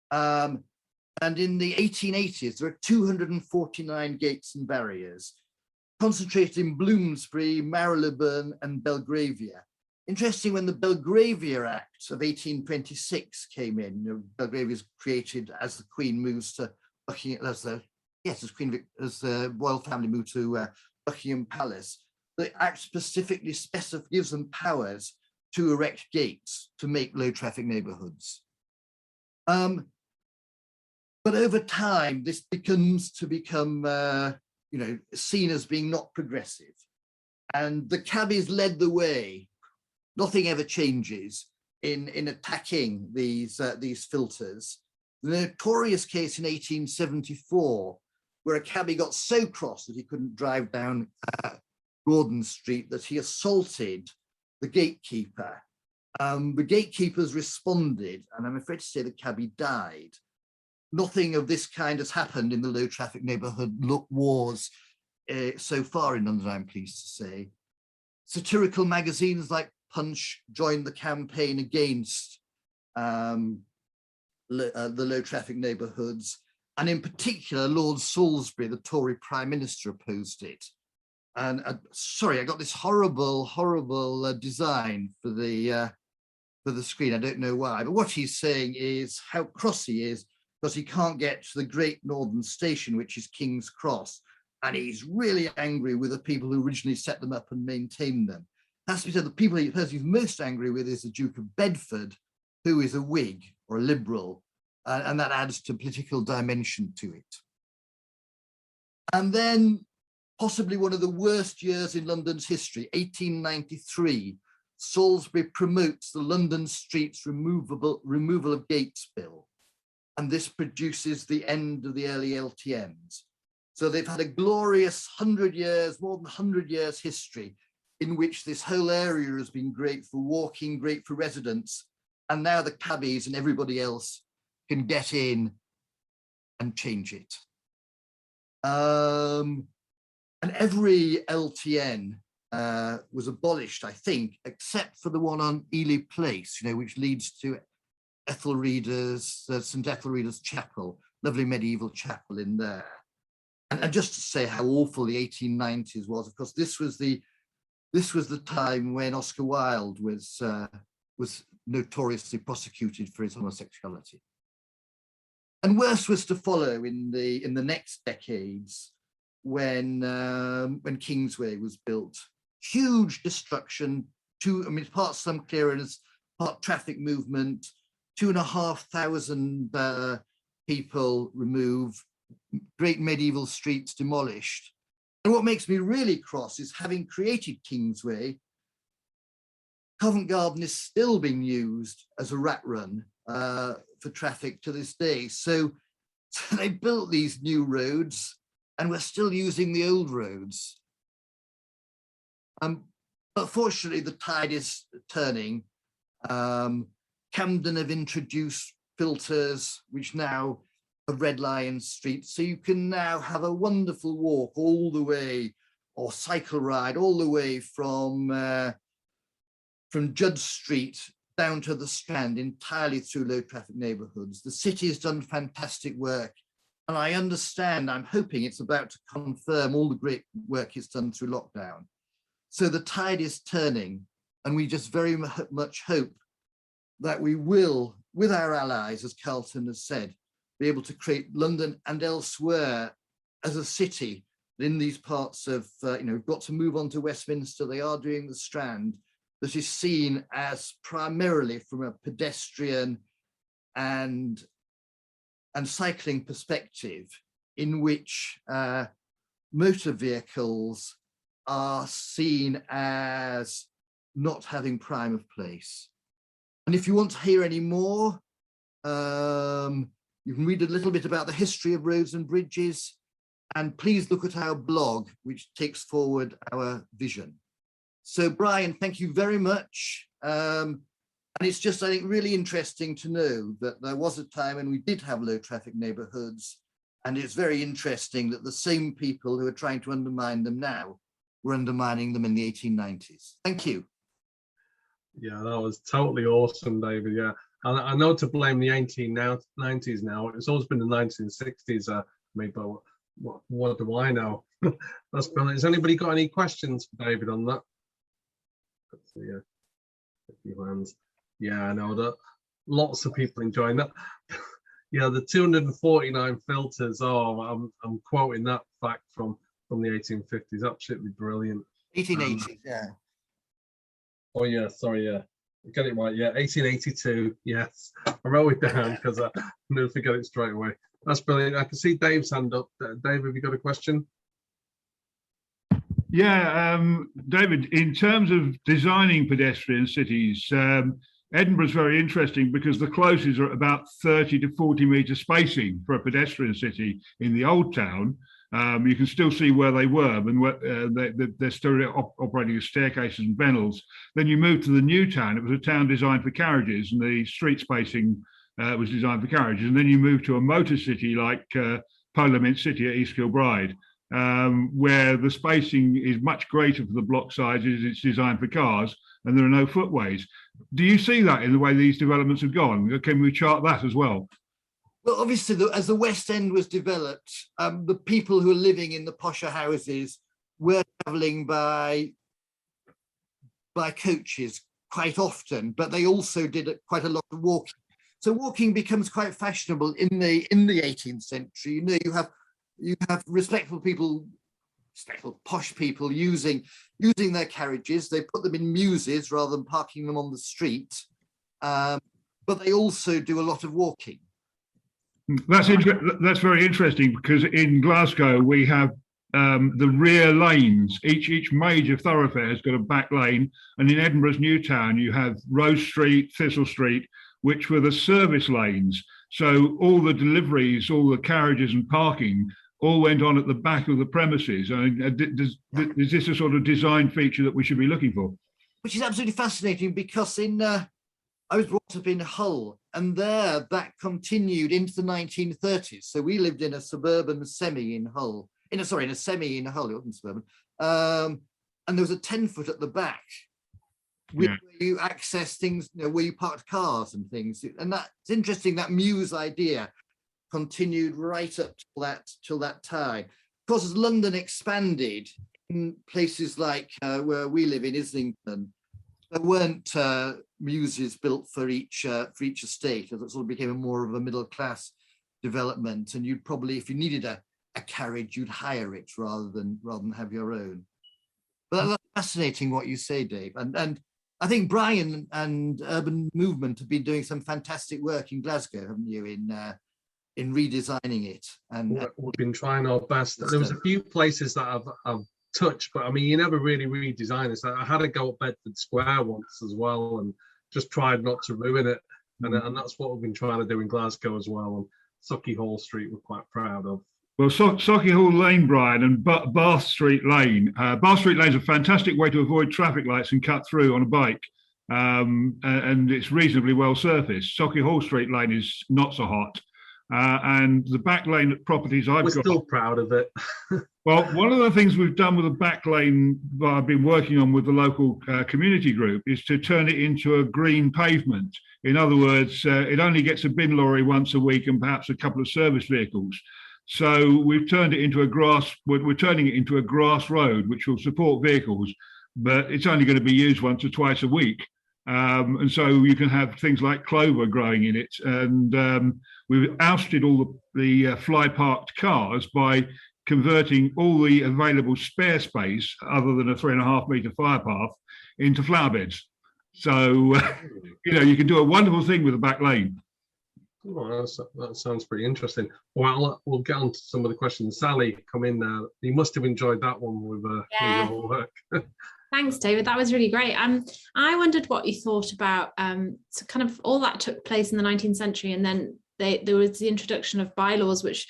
And in the 1880s, there are 249 gates and barriers, concentrated in Bloomsbury, Marylebone, and Belgravia. Interesting, when the Belgravia Act of 1826 came in, Belgravia was created as the Queen moves to Buckingham, as the royal family moved to Buckingham Palace. The Act specifically gives them powers to erect gates to make low traffic neighborhoods. But over time, this becomes seen as being not progressive. And the cabbies led the way. Nothing ever changes in attacking these filters. The notorious case in 1874, where a cabbie got so cross that he couldn't drive down Gordon Street, that he assaulted the gatekeeper. The gatekeepers responded, and I'm afraid to say the cabbie died. Nothing of this kind has happened in the low traffic neighborhood wars so far in London, I'm pleased to say. Satirical magazines like Punch joined the campaign against the low traffic neighborhoods, and in particular, Lord Salisbury, the Tory Prime Minister, opposed it. And sorry, I got this horrible design for the screen. I don't know why, but what he's saying is how cross he is because he can't get to the Great Northern Station, which is King's Cross, and he's really angry with the people who originally set them up and maintained them. That's because the person he's most angry with is the Duke of Bedford, who is a Whig or a Liberal, and that adds to political dimension to it. And then possibly one of the worst years in London's history, 1893, Salisbury promotes the London Streets Removal of Gates Bill, and this produces the end of the early LTNs. So they've had a glorious 100 years, more than 100 years history, in which this whole area has been great for walking, great for residents, and now the cabbies and everybody else can get in and change it. And every LTN was abolished, I think, except for the one on Ely Place, which leads to Ethelreda's, St Ethelreda's Chapel, lovely medieval chapel in there. And just to say how awful the 1890s was, of course, this was the time when Oscar Wilde was notoriously prosecuted for his homosexuality. And worse was to follow in the next decades when Kingsway was built. Huge destruction, part slum clearance, part traffic movement, 2,500 people removed, great medieval streets demolished. And what makes me really cross is, having created Kingsway, Covent Garden is still being used as a rat run for traffic to this day. So they built these new roads and we're still using the old roads. But fortunately, the tide is turning. Camden have introduced filters, which now have Red Lion Street. So you can now have a wonderful walk all the way, or cycle ride all the way from Judd Street down to the Strand, entirely through low traffic neighborhoods. The city has done fantastic work. And I understand, I'm hoping it's about to confirm all the great work it's done through lockdown. So the tide is turning, and we just very much hope that we will, with our allies, as Carlton has said, be able to create London and elsewhere as a city in these parts of, we've got to move on to Westminster. They are doing the Strand, that is seen as primarily from a pedestrian and cycling perspective, in which motor vehicles are seen as not having prime of place. And if you want to hear any more, you can read a little bit about the history of roads and bridges, and please look at our blog, which takes forward our vision. So Brian, thank you very much. And it's just, I think, really interesting to know that there was a time when we did have low traffic neighborhoods, and it's very interesting that the same people who are trying to undermine them now were undermining them in the 1890s. Thank you. Yeah, that was totally awesome, David. Yeah, and I know to blame the 1890s now. It's always been the 1960s. Maybe, but what do I know? That's brilliant. Has anybody got any questions for David on that? Let's see, a few hands. Yeah, I know that lots of people enjoying that. Yeah, the 249 filters. Oh, I'm quoting that fact from the 1850s. Absolutely brilliant. 1880s, yeah. Oh yeah, sorry, yeah, get it right. Yeah, 1882. Yes, I wrote it down because I never forget it straight away. That's brilliant. I can see Dave's hand up. Dave, have you got a question? Yeah, David, in terms of designing pedestrian cities, Edinburgh's very interesting because the closes are about 30 to 40 metre spacing for a pedestrian city. In the old town, you can still see where they were, and they're still operating as staircases and bennels. Then you move to the new town. It was a town designed for carriages, and the street spacing was designed for carriages. And then you move to a motor city like Pavement City at East Kilbride, where the spacing is much greater for the block sizes. It's designed for cars, and there are no footways. Do you see that in the way these developments have gone? Can we chart that as well? Well, obviously, as the West End was developed, the people who are living in the posher houses were travelling by coaches quite often, but they also did quite a lot of walking. So walking becomes quite fashionable in the 18th century. You know, you have respectful people posh people using their carriages. They put them in muses rather than parking them on the street, but they also do a lot of walking. That's very interesting, because in Glasgow we have the rear lanes. Each major thoroughfare has got a back lane, and in Edinburgh's New Town you have Rose Street, Thistle Street, which were the service lanes. So all the deliveries, all the carriages and parking all went on at the back of the premises. I mean, is this a sort of design feature that we should be looking for? Which is absolutely fascinating, because I was brought up in Hull, and there that continued into the 1930s. So we lived in a suburban semi in Hull, in a semi in Hull, it wasn't suburban. And there was a 10-foot at the back where you access things, where you parked cars and things. And that's interesting, that muse idea continued right up till that time. Of course, as London expanded in places like where we live in Islington, there weren't muses built for each estate, as it sort of became more of a middle class development. And you'd probably, if you needed a carriage, you'd hire it rather than have your own. But that's fascinating what you say, Dave. And I think Brian and Urban Movement have been doing some fantastic work in Glasgow, haven't you, in redesigning it? And we've been trying our best. There was a few places that I've touched, but I mean, you never really redesign it. So I had to go at Bedford Square once as well, and just tried not to ruin it. And that's what we've been trying to do in Glasgow as well. And Sucky Hall Street, we're quite proud of. Well, Socky Hall Lane, Brian, and Bath Street Lane. Bath Street Lane is a fantastic way to avoid traffic lights and cut through on a bike. And it's reasonably well surfaced. Socky Hall Street Lane is not so hot. And the back lane at properties I've got. We're still proud of it. Well, one of the things we've done with the back lane that I've been working on with the local community group is to turn it into a green pavement. In other words, it only gets a bin lorry once a week and perhaps a couple of service vehicles. So we've turned it into we're turning it into a grass road, which will support vehicles, but it's only going to be used once or twice a week. And so you can have things like clover growing in it. And we've ousted all the fly parked cars by converting all the available spare space, other than a 3.5 metre fire path, into flower beds. So, you can do a wonderful thing with a back lane. Oh, that sounds pretty interesting. Well, we'll get on to some of the questions. Sally, come in now. You must have enjoyed that one with your work. Thanks, David. That was really great. I wondered what you thought about so kind of all that took place in the 19th century, and then there was the introduction of bylaws, which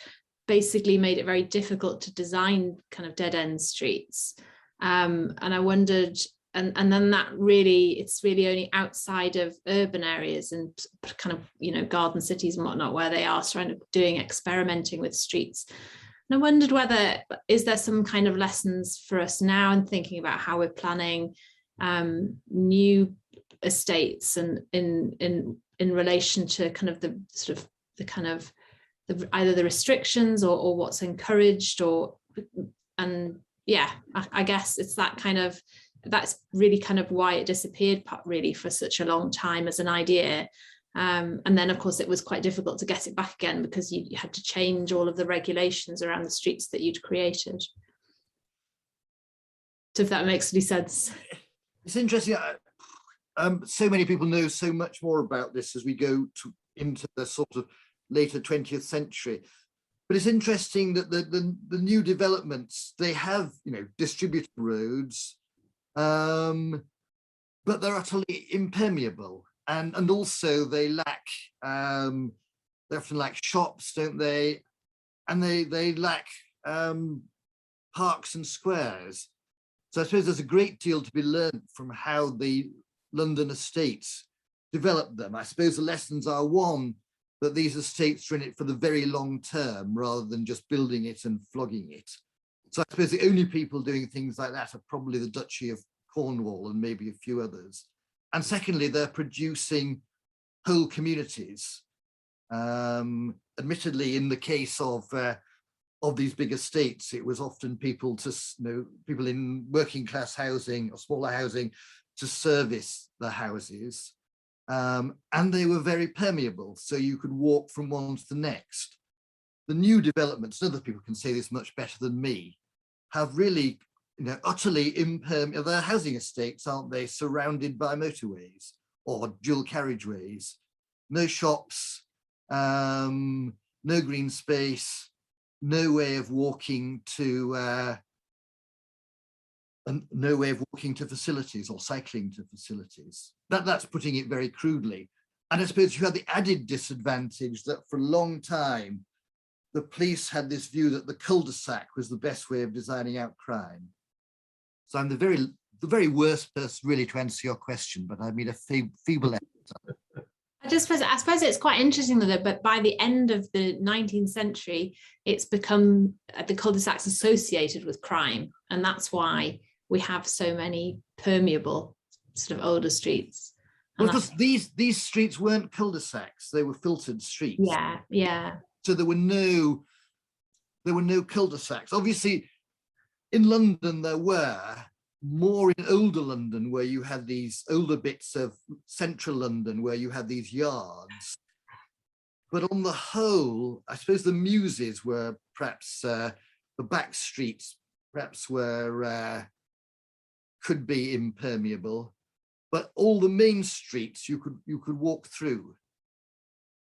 basically made it very difficult to design kind of dead-end streets. And I wondered, and then it's really only outside of urban areas and kind of, garden cities and whatnot, where they are doing experimenting with streets. And I wondered is there some kind of lessons for us now in thinking about how we're planning new estates and in relation to kind of the sort of the kind of either the restrictions or what's encouraged I guess it's that's really kind of why it disappeared really for such a long time as an idea. And then, of course, it was quite difficult to get it back again because you had to change all of the regulations around the streets that you'd created. So if that makes any sense. It's interesting. So many people know so much more about this as we go into the sort of later 20th century. But it's interesting that the new developments, they have, distributed roads, but they're utterly impermeable. And also they lack, they often lack shops, don't they? And they lack parks and squares. So I suppose there's a great deal to be learned from how the London estates developed them. I suppose the lessons are, one, that these estates are in it for the very long term rather than just building it and flogging it. So I suppose the only people doing things like that are probably the Duchy of Cornwall and maybe a few others. And secondly, they're producing whole communities. Admittedly, in the case of these big estates, it was often people in working class housing or smaller housing to service the houses. And they were very permeable, so you could walk from one to the next. The new developments, and other people can say this much better than me, have really, utterly impermeable. They're housing estates, aren't they, surrounded by motorways or dual carriageways. No shops, no green space, no way of walking to facilities or cycling to facilities. That's putting it very crudely. And I suppose you had the added disadvantage that for a long time, the police had this view that the cul-de-sac was the best way of designing out crime. So I'm the very worst person really to answer your question, but I mean a feeble effort. I suppose it's quite interesting that, but by the end of the 19th century, it's become the cul-de-sacs associated with crime, and that's why we have so many permeable sort of older streets. Well, because these streets weren't cul-de-sacs; they were filtered streets. Yeah, yeah. So there were no cul-de-sacs. Obviously, in London there were more in older London, where you had these older bits of central London where you had these yards. But on the whole, I suppose the muses were perhaps the back streets, perhaps were could be impermeable, but all the main streets you could walk through.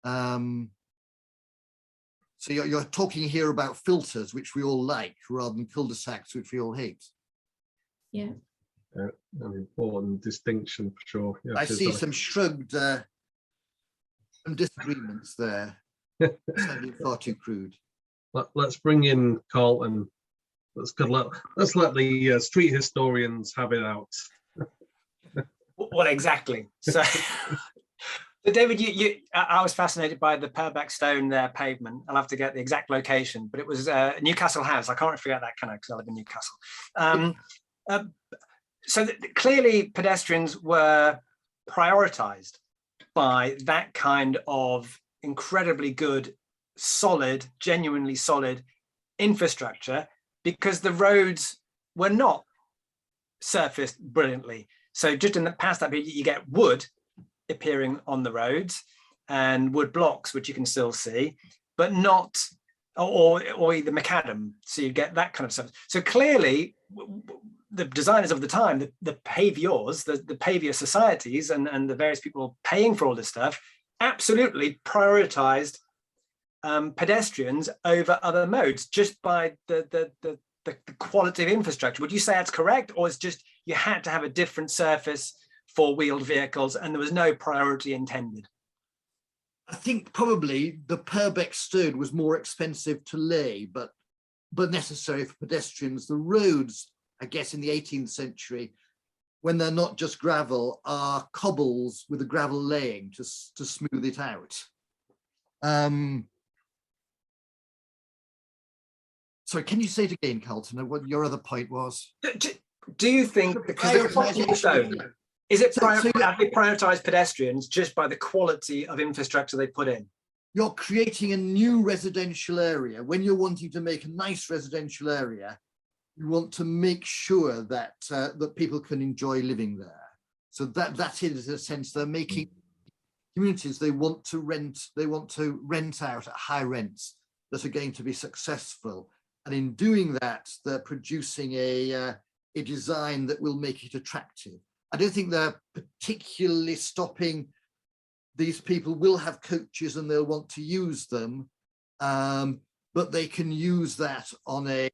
So you're talking here about filters, which we all like, rather than cul-de-sacs, which we all hate. Yeah. An important distinction for sure. Yeah, I see some shrugged disagreements there. Sounding far too crude. Let's bring in Carlton. Let's let the street historians have it out. Well, exactly. So, David, I was fascinated by the Purbeck stone there, Pavement. I'll have to get the exact location, but it was Newcastle House. I can't forget that, can I? Because I live in Newcastle. So clearly pedestrians were prioritized by that kind of incredibly good, solid, genuinely solid infrastructure, because the roads were not surfaced brilliantly. So just in the past that period, you get wood appearing on the roads and wood blocks, which you can still see, but not, or either macadam. So you get that kind of stuff. So clearly, the designers of the time, the paviours, the pavior societies and the various people paying for all this stuff, absolutely prioritized pedestrians over other modes just by the quality of infrastructure. Would you say that's correct? Or it's just you had to have a different surface for wheeled vehicles and there was no priority intended? I think probably the Purbeck stone was more expensive to lay, but necessary for pedestrians. The roads, I guess, in the 18th century, when they're not just gravel, are cobbles with a gravel laying to smooth it out. Sorry, can you say it again, Carlton, what your other point was? Do you think, because the quality of stone, is it have they prioritized pedestrians just by the quality of infrastructure they put in? You're creating a new residential area. When you're wanting to make a nice residential area, you want to make sure that that people can enjoy living there. So that is a sense they're making communities they want to rent out at high rents that are going to be successful. And in doing that, they're producing a design that will make it attractive. I don't think they're particularly stopping. These people will have coaches and they'll want to use them, but they can use that on a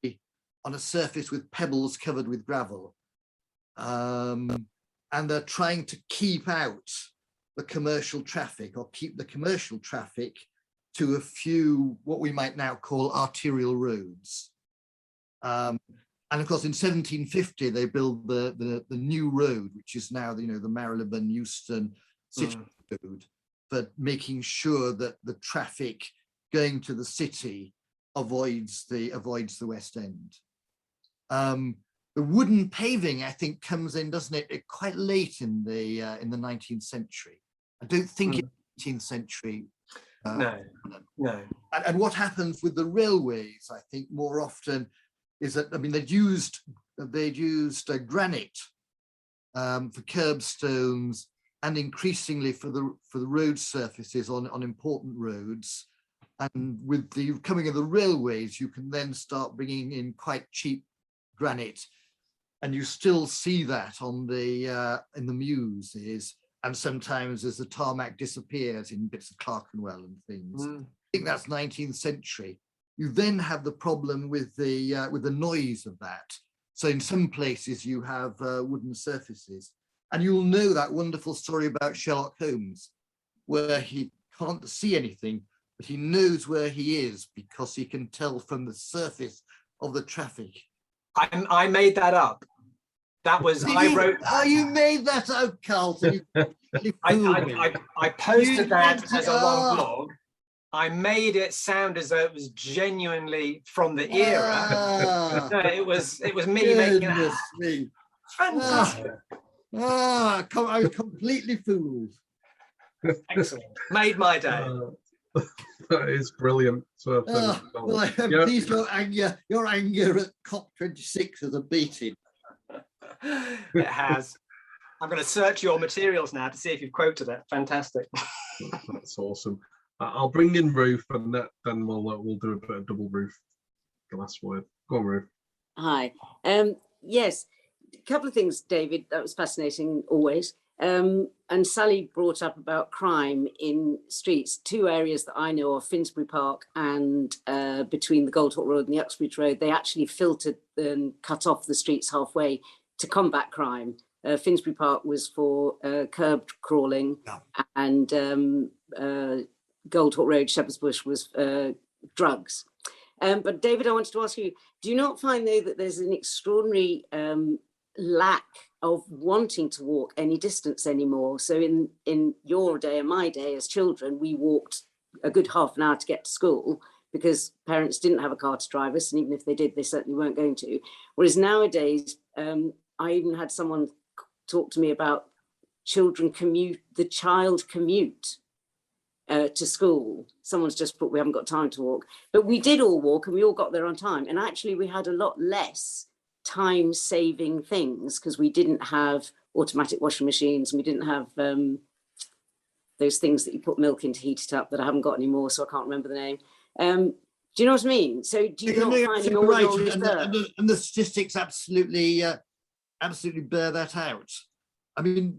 surface with pebbles covered with gravel. And they're trying to keep out the commercial traffic, or keep the commercial traffic to a few, what we might now call arterial roads. And of course, in 1750, they built the new road, which is now the Marylebone Euston City Road, for making sure that the traffic going to the city avoids the West End. The wooden paving, I think, comes in, doesn't it, quite late in the 19th century. I don't think in the 18th century. No. And what happens with the railways, I think, more often is that, I mean, they'd used granite for curbstones, and increasingly for the road surfaces on important roads. And with the coming of the railways, you can then start bringing in quite cheap granite, and you still see that on the in the muses, and sometimes as the tarmac disappears in bits of Clerkenwell and things. I think that's 19th century. You then have the problem with the noise of that. So in some places you have wooden surfaces, and you'll know that wonderful story about Sherlock Holmes, where he can't see anything, but he knows where he is because he can tell from the surface of the traffic. I made that up. That was, I wrote that. Oh, you made that up, Carlton. I posted that as a long blog. I made it sound as though it was genuinely from the era. No, it was me making it. Me. Fantastic. I was completely fooled. Excellent. Made my day. That is brilliant. So, well, I'm pleased your anger at COP26 has abated. It has. I'm going to search your materials now to see if you've quoted it. Fantastic. That's awesome. I'll bring in Ruth, and then we'll do a bit of double Ruth. The last word. Go on, Ruth. Hi. Yes, a couple of things, David. That was fascinating, always. And Sally brought up about crime in streets. Two areas that I know of, Finsbury Park and between the Goldhawk Road and the Uxbridge Road, they actually filtered and cut off the streets halfway to combat crime. Finsbury Park was for curb crawling, and Goldhawk Road, Shepherd's Bush was drugs. But David, I wanted to ask you, do you not find though that there's an extraordinary lack of wanting to walk any distance anymore? So in your day and my day as children, we walked a good half an hour to get to school because parents didn't have a car to drive us, and even if they did, they certainly weren't going to. Whereas nowadays, I even had someone talk to me about the child commute to school. Someone's just put, we haven't got time to walk, but we did all walk and we all got there on time. And actually we had a lot less time saving things because we didn't have automatic washing machines and we didn't have those things that you put milk in to heat it up that I haven't got anymore, so I can't remember the name. Do you know what I mean? So do you not find it right? And the statistics absolutely bear that out. I mean,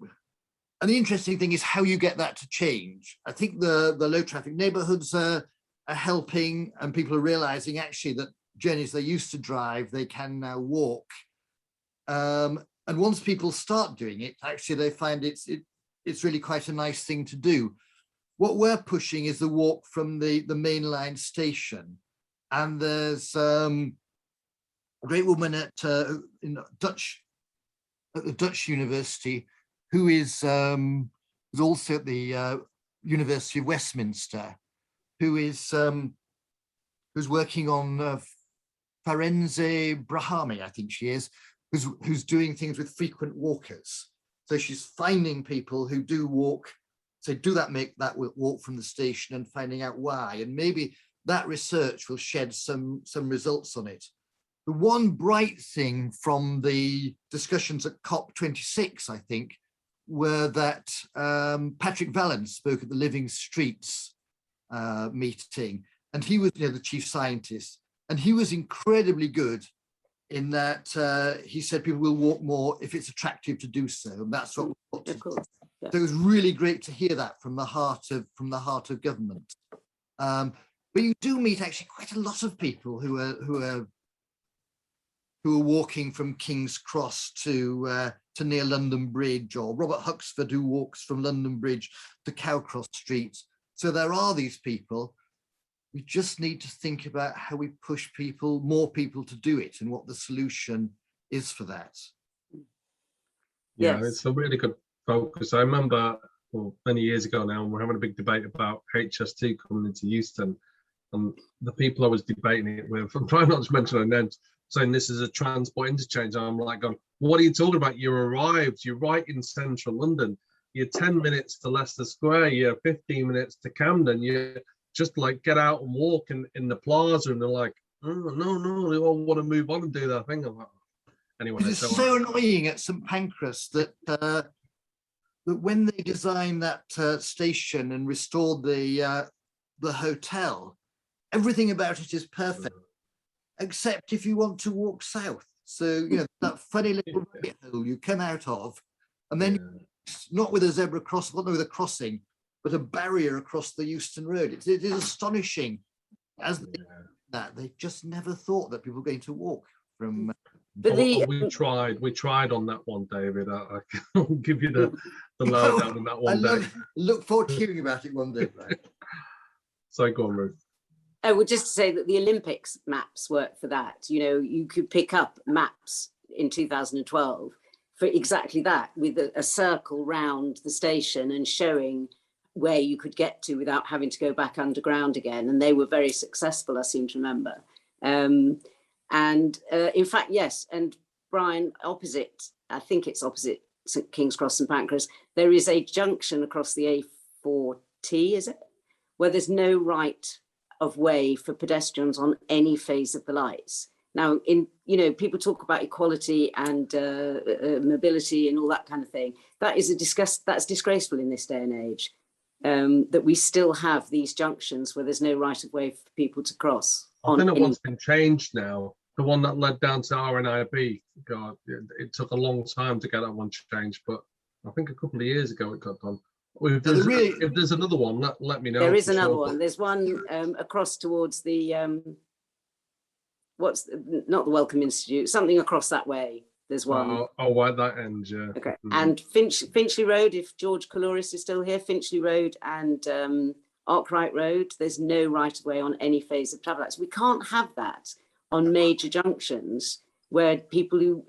and the interesting thing is how you get that to change. I think the low traffic neighborhoods are helping, and people are realizing actually that journeys they used to drive, they can now walk. And once people start doing it, actually they find it's really quite a nice thing to do. What we're pushing is the walk from the mainline station. And there's a great woman at the Dutch University who is also at the University of Westminster, who's working on Farenze Brahami, I think she is, who's doing things with frequent walkers. So she's finding people who do walk, so make that walk from the station and finding out why. And maybe that research will shed some results on it. The one bright thing from the discussions at COP26, I think, were that Patrick Vallance spoke at the Living Streets meeting, and he was the chief scientist, and he was incredibly good in that he said people will walk more if it's attractive to do so, and that's what we want to do. So it was really great to hear that from the heart of government. But you do meet actually quite a lot of people who are walking from King's Cross to near London Bridge, or Robert Huxford who walks from London Bridge to Cowcross Street. So there are these people. We just need to think about how we push more people to do it, and what the solution is for that. Yeah, it's a really good focus. I remember many years ago now, we're having a big debate about HS2 coming into Euston, and the people I was debating it with, I'm trying not to mention their names, saying this is a transport interchange. And I'm like, what are you talking about? You arrived, you're right in central London. You're 10 minutes to Leicester Square, you're 15 minutes to Camden. You just like get out and walk in the plaza, and they're like, oh, no, they all want to move on and do their thing. I'm like, anyway, it's so annoying at St Pancras that that when they designed that station and restored the hotel, everything about it is perfect, except if you want to walk south. So, you know, that funny little rabbit hole you come out of, and then not with a zebra cross, not with a crossing, but a barrier across the Euston Road. It is astonishing. As they just never thought that people were going to walk from. But we tried on that one, David. I can give you the lowdown on that one. Look forward to hearing about it one day. So go on, Ruth. Oh, well, just to say that the Olympics maps work for that. You know, you could pick up maps in 2012 for exactly that, with a circle round the station and showing where you could get to without having to go back underground again. And they were very successful, I seem to remember. In fact, yes, and Brian, opposite, I think it's opposite St King's Cross and Pancras, there is a junction across the A4T, is it? Where there's no right of way for pedestrians on any phase of the lights. Now, people talk about equality and mobility and all that kind of thing. That's disgraceful in this day and age, that we still have these junctions where there's no right of way for people to cross. I don't know what's been changed now. The one that led down to RNIB, God, it took a long time to get that one changed, but I think a couple of years ago it got done. If there's another one, let me know. There is another one. There's one across towards the not the Wellcome Institute, something across that way. There's one. Right, that ends, yeah. Okay. And Finchley Road, if George Caloris is still here, Finchley Road and Arkwright Road, there's no right of way on any phase of travel lights. We can't have that on major junctions where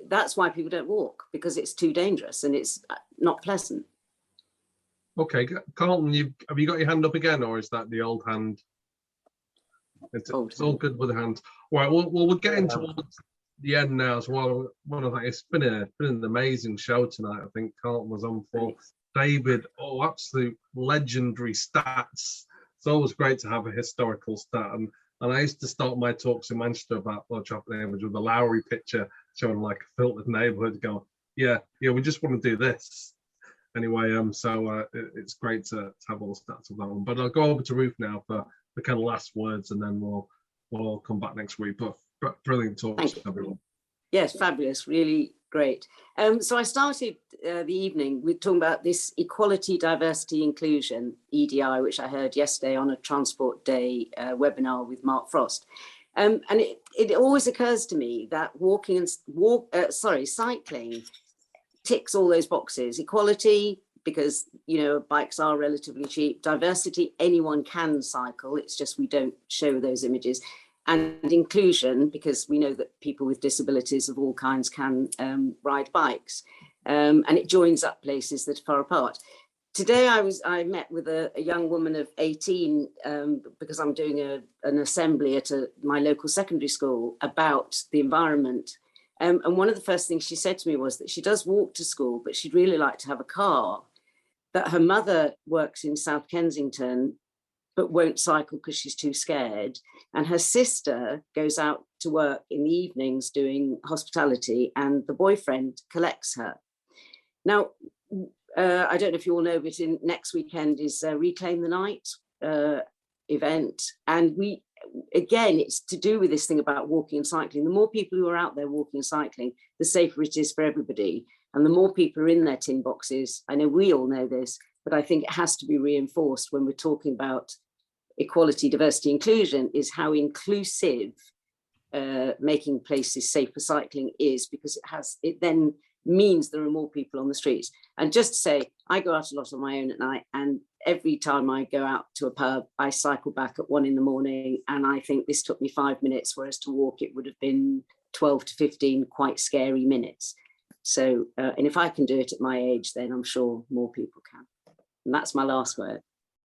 that's why people don't walk, because it's too dangerous and it's not pleasant. Okay, Carlton, have you got your hand up again, or is that the old hand? It's all good with the hand. Right, well, we're getting towards the end now as well. It's been an amazing show tonight. I think Carlton was on for. David, absolute legendary stats. It's always great to have a historical stat. And I used to start my talks in Manchester about Lord Trafford neighbourhood with the Lowry picture showing like a filtered neighbourhood, going, yeah, we just want to do this. Anyway, so it's great to have all the stats of that one. But I'll go over to Ruth now for the kind of last words, and then we'll all come back next week. But brilliant talks to everyone. Yes, fabulous, really great. So I started the evening with talking about this equality, diversity, inclusion, EDI, which I heard yesterday on a Transport Day webinar with Mark Frost. And it always occurs to me that cycling ticks all those boxes. Equality, because bikes are relatively cheap. Diversity, anyone can cycle, it's just we don't show those images. And inclusion, because we know that people with disabilities of all kinds can ride bikes, and it joins up places that are far apart. Today I met with a young woman of 18 because I'm doing an assembly at my local secondary school about the environment. And one of the first things she said to me was that she does walk to school, but she'd really like to have a car, that her mother works in South Kensington, but won't cycle because she's too scared. And her sister goes out to work in the evenings doing hospitality, and the boyfriend collects her. Now, I don't know if you all know, but next weekend is Reclaim the Night event. And again, it's to do with this thing about walking and cycling. The more people who are out there walking and cycling, the safer it is for everybody. And the more people are in their tin boxes, I know we all know this, but I think it has to be reinforced when we're talking about equality, diversity, inclusion, is how inclusive making places safe for cycling is, because it then means there are more people on the streets. And just to say, I go out a lot on my own at night, and every time I go out to a pub, I cycle back at 1 a.m, and I think this took me 5 minutes, whereas to walk it would have been 12 to 15 quite scary minutes. So, and if I can do it at my age, then I'm sure more people can. And that's my last word.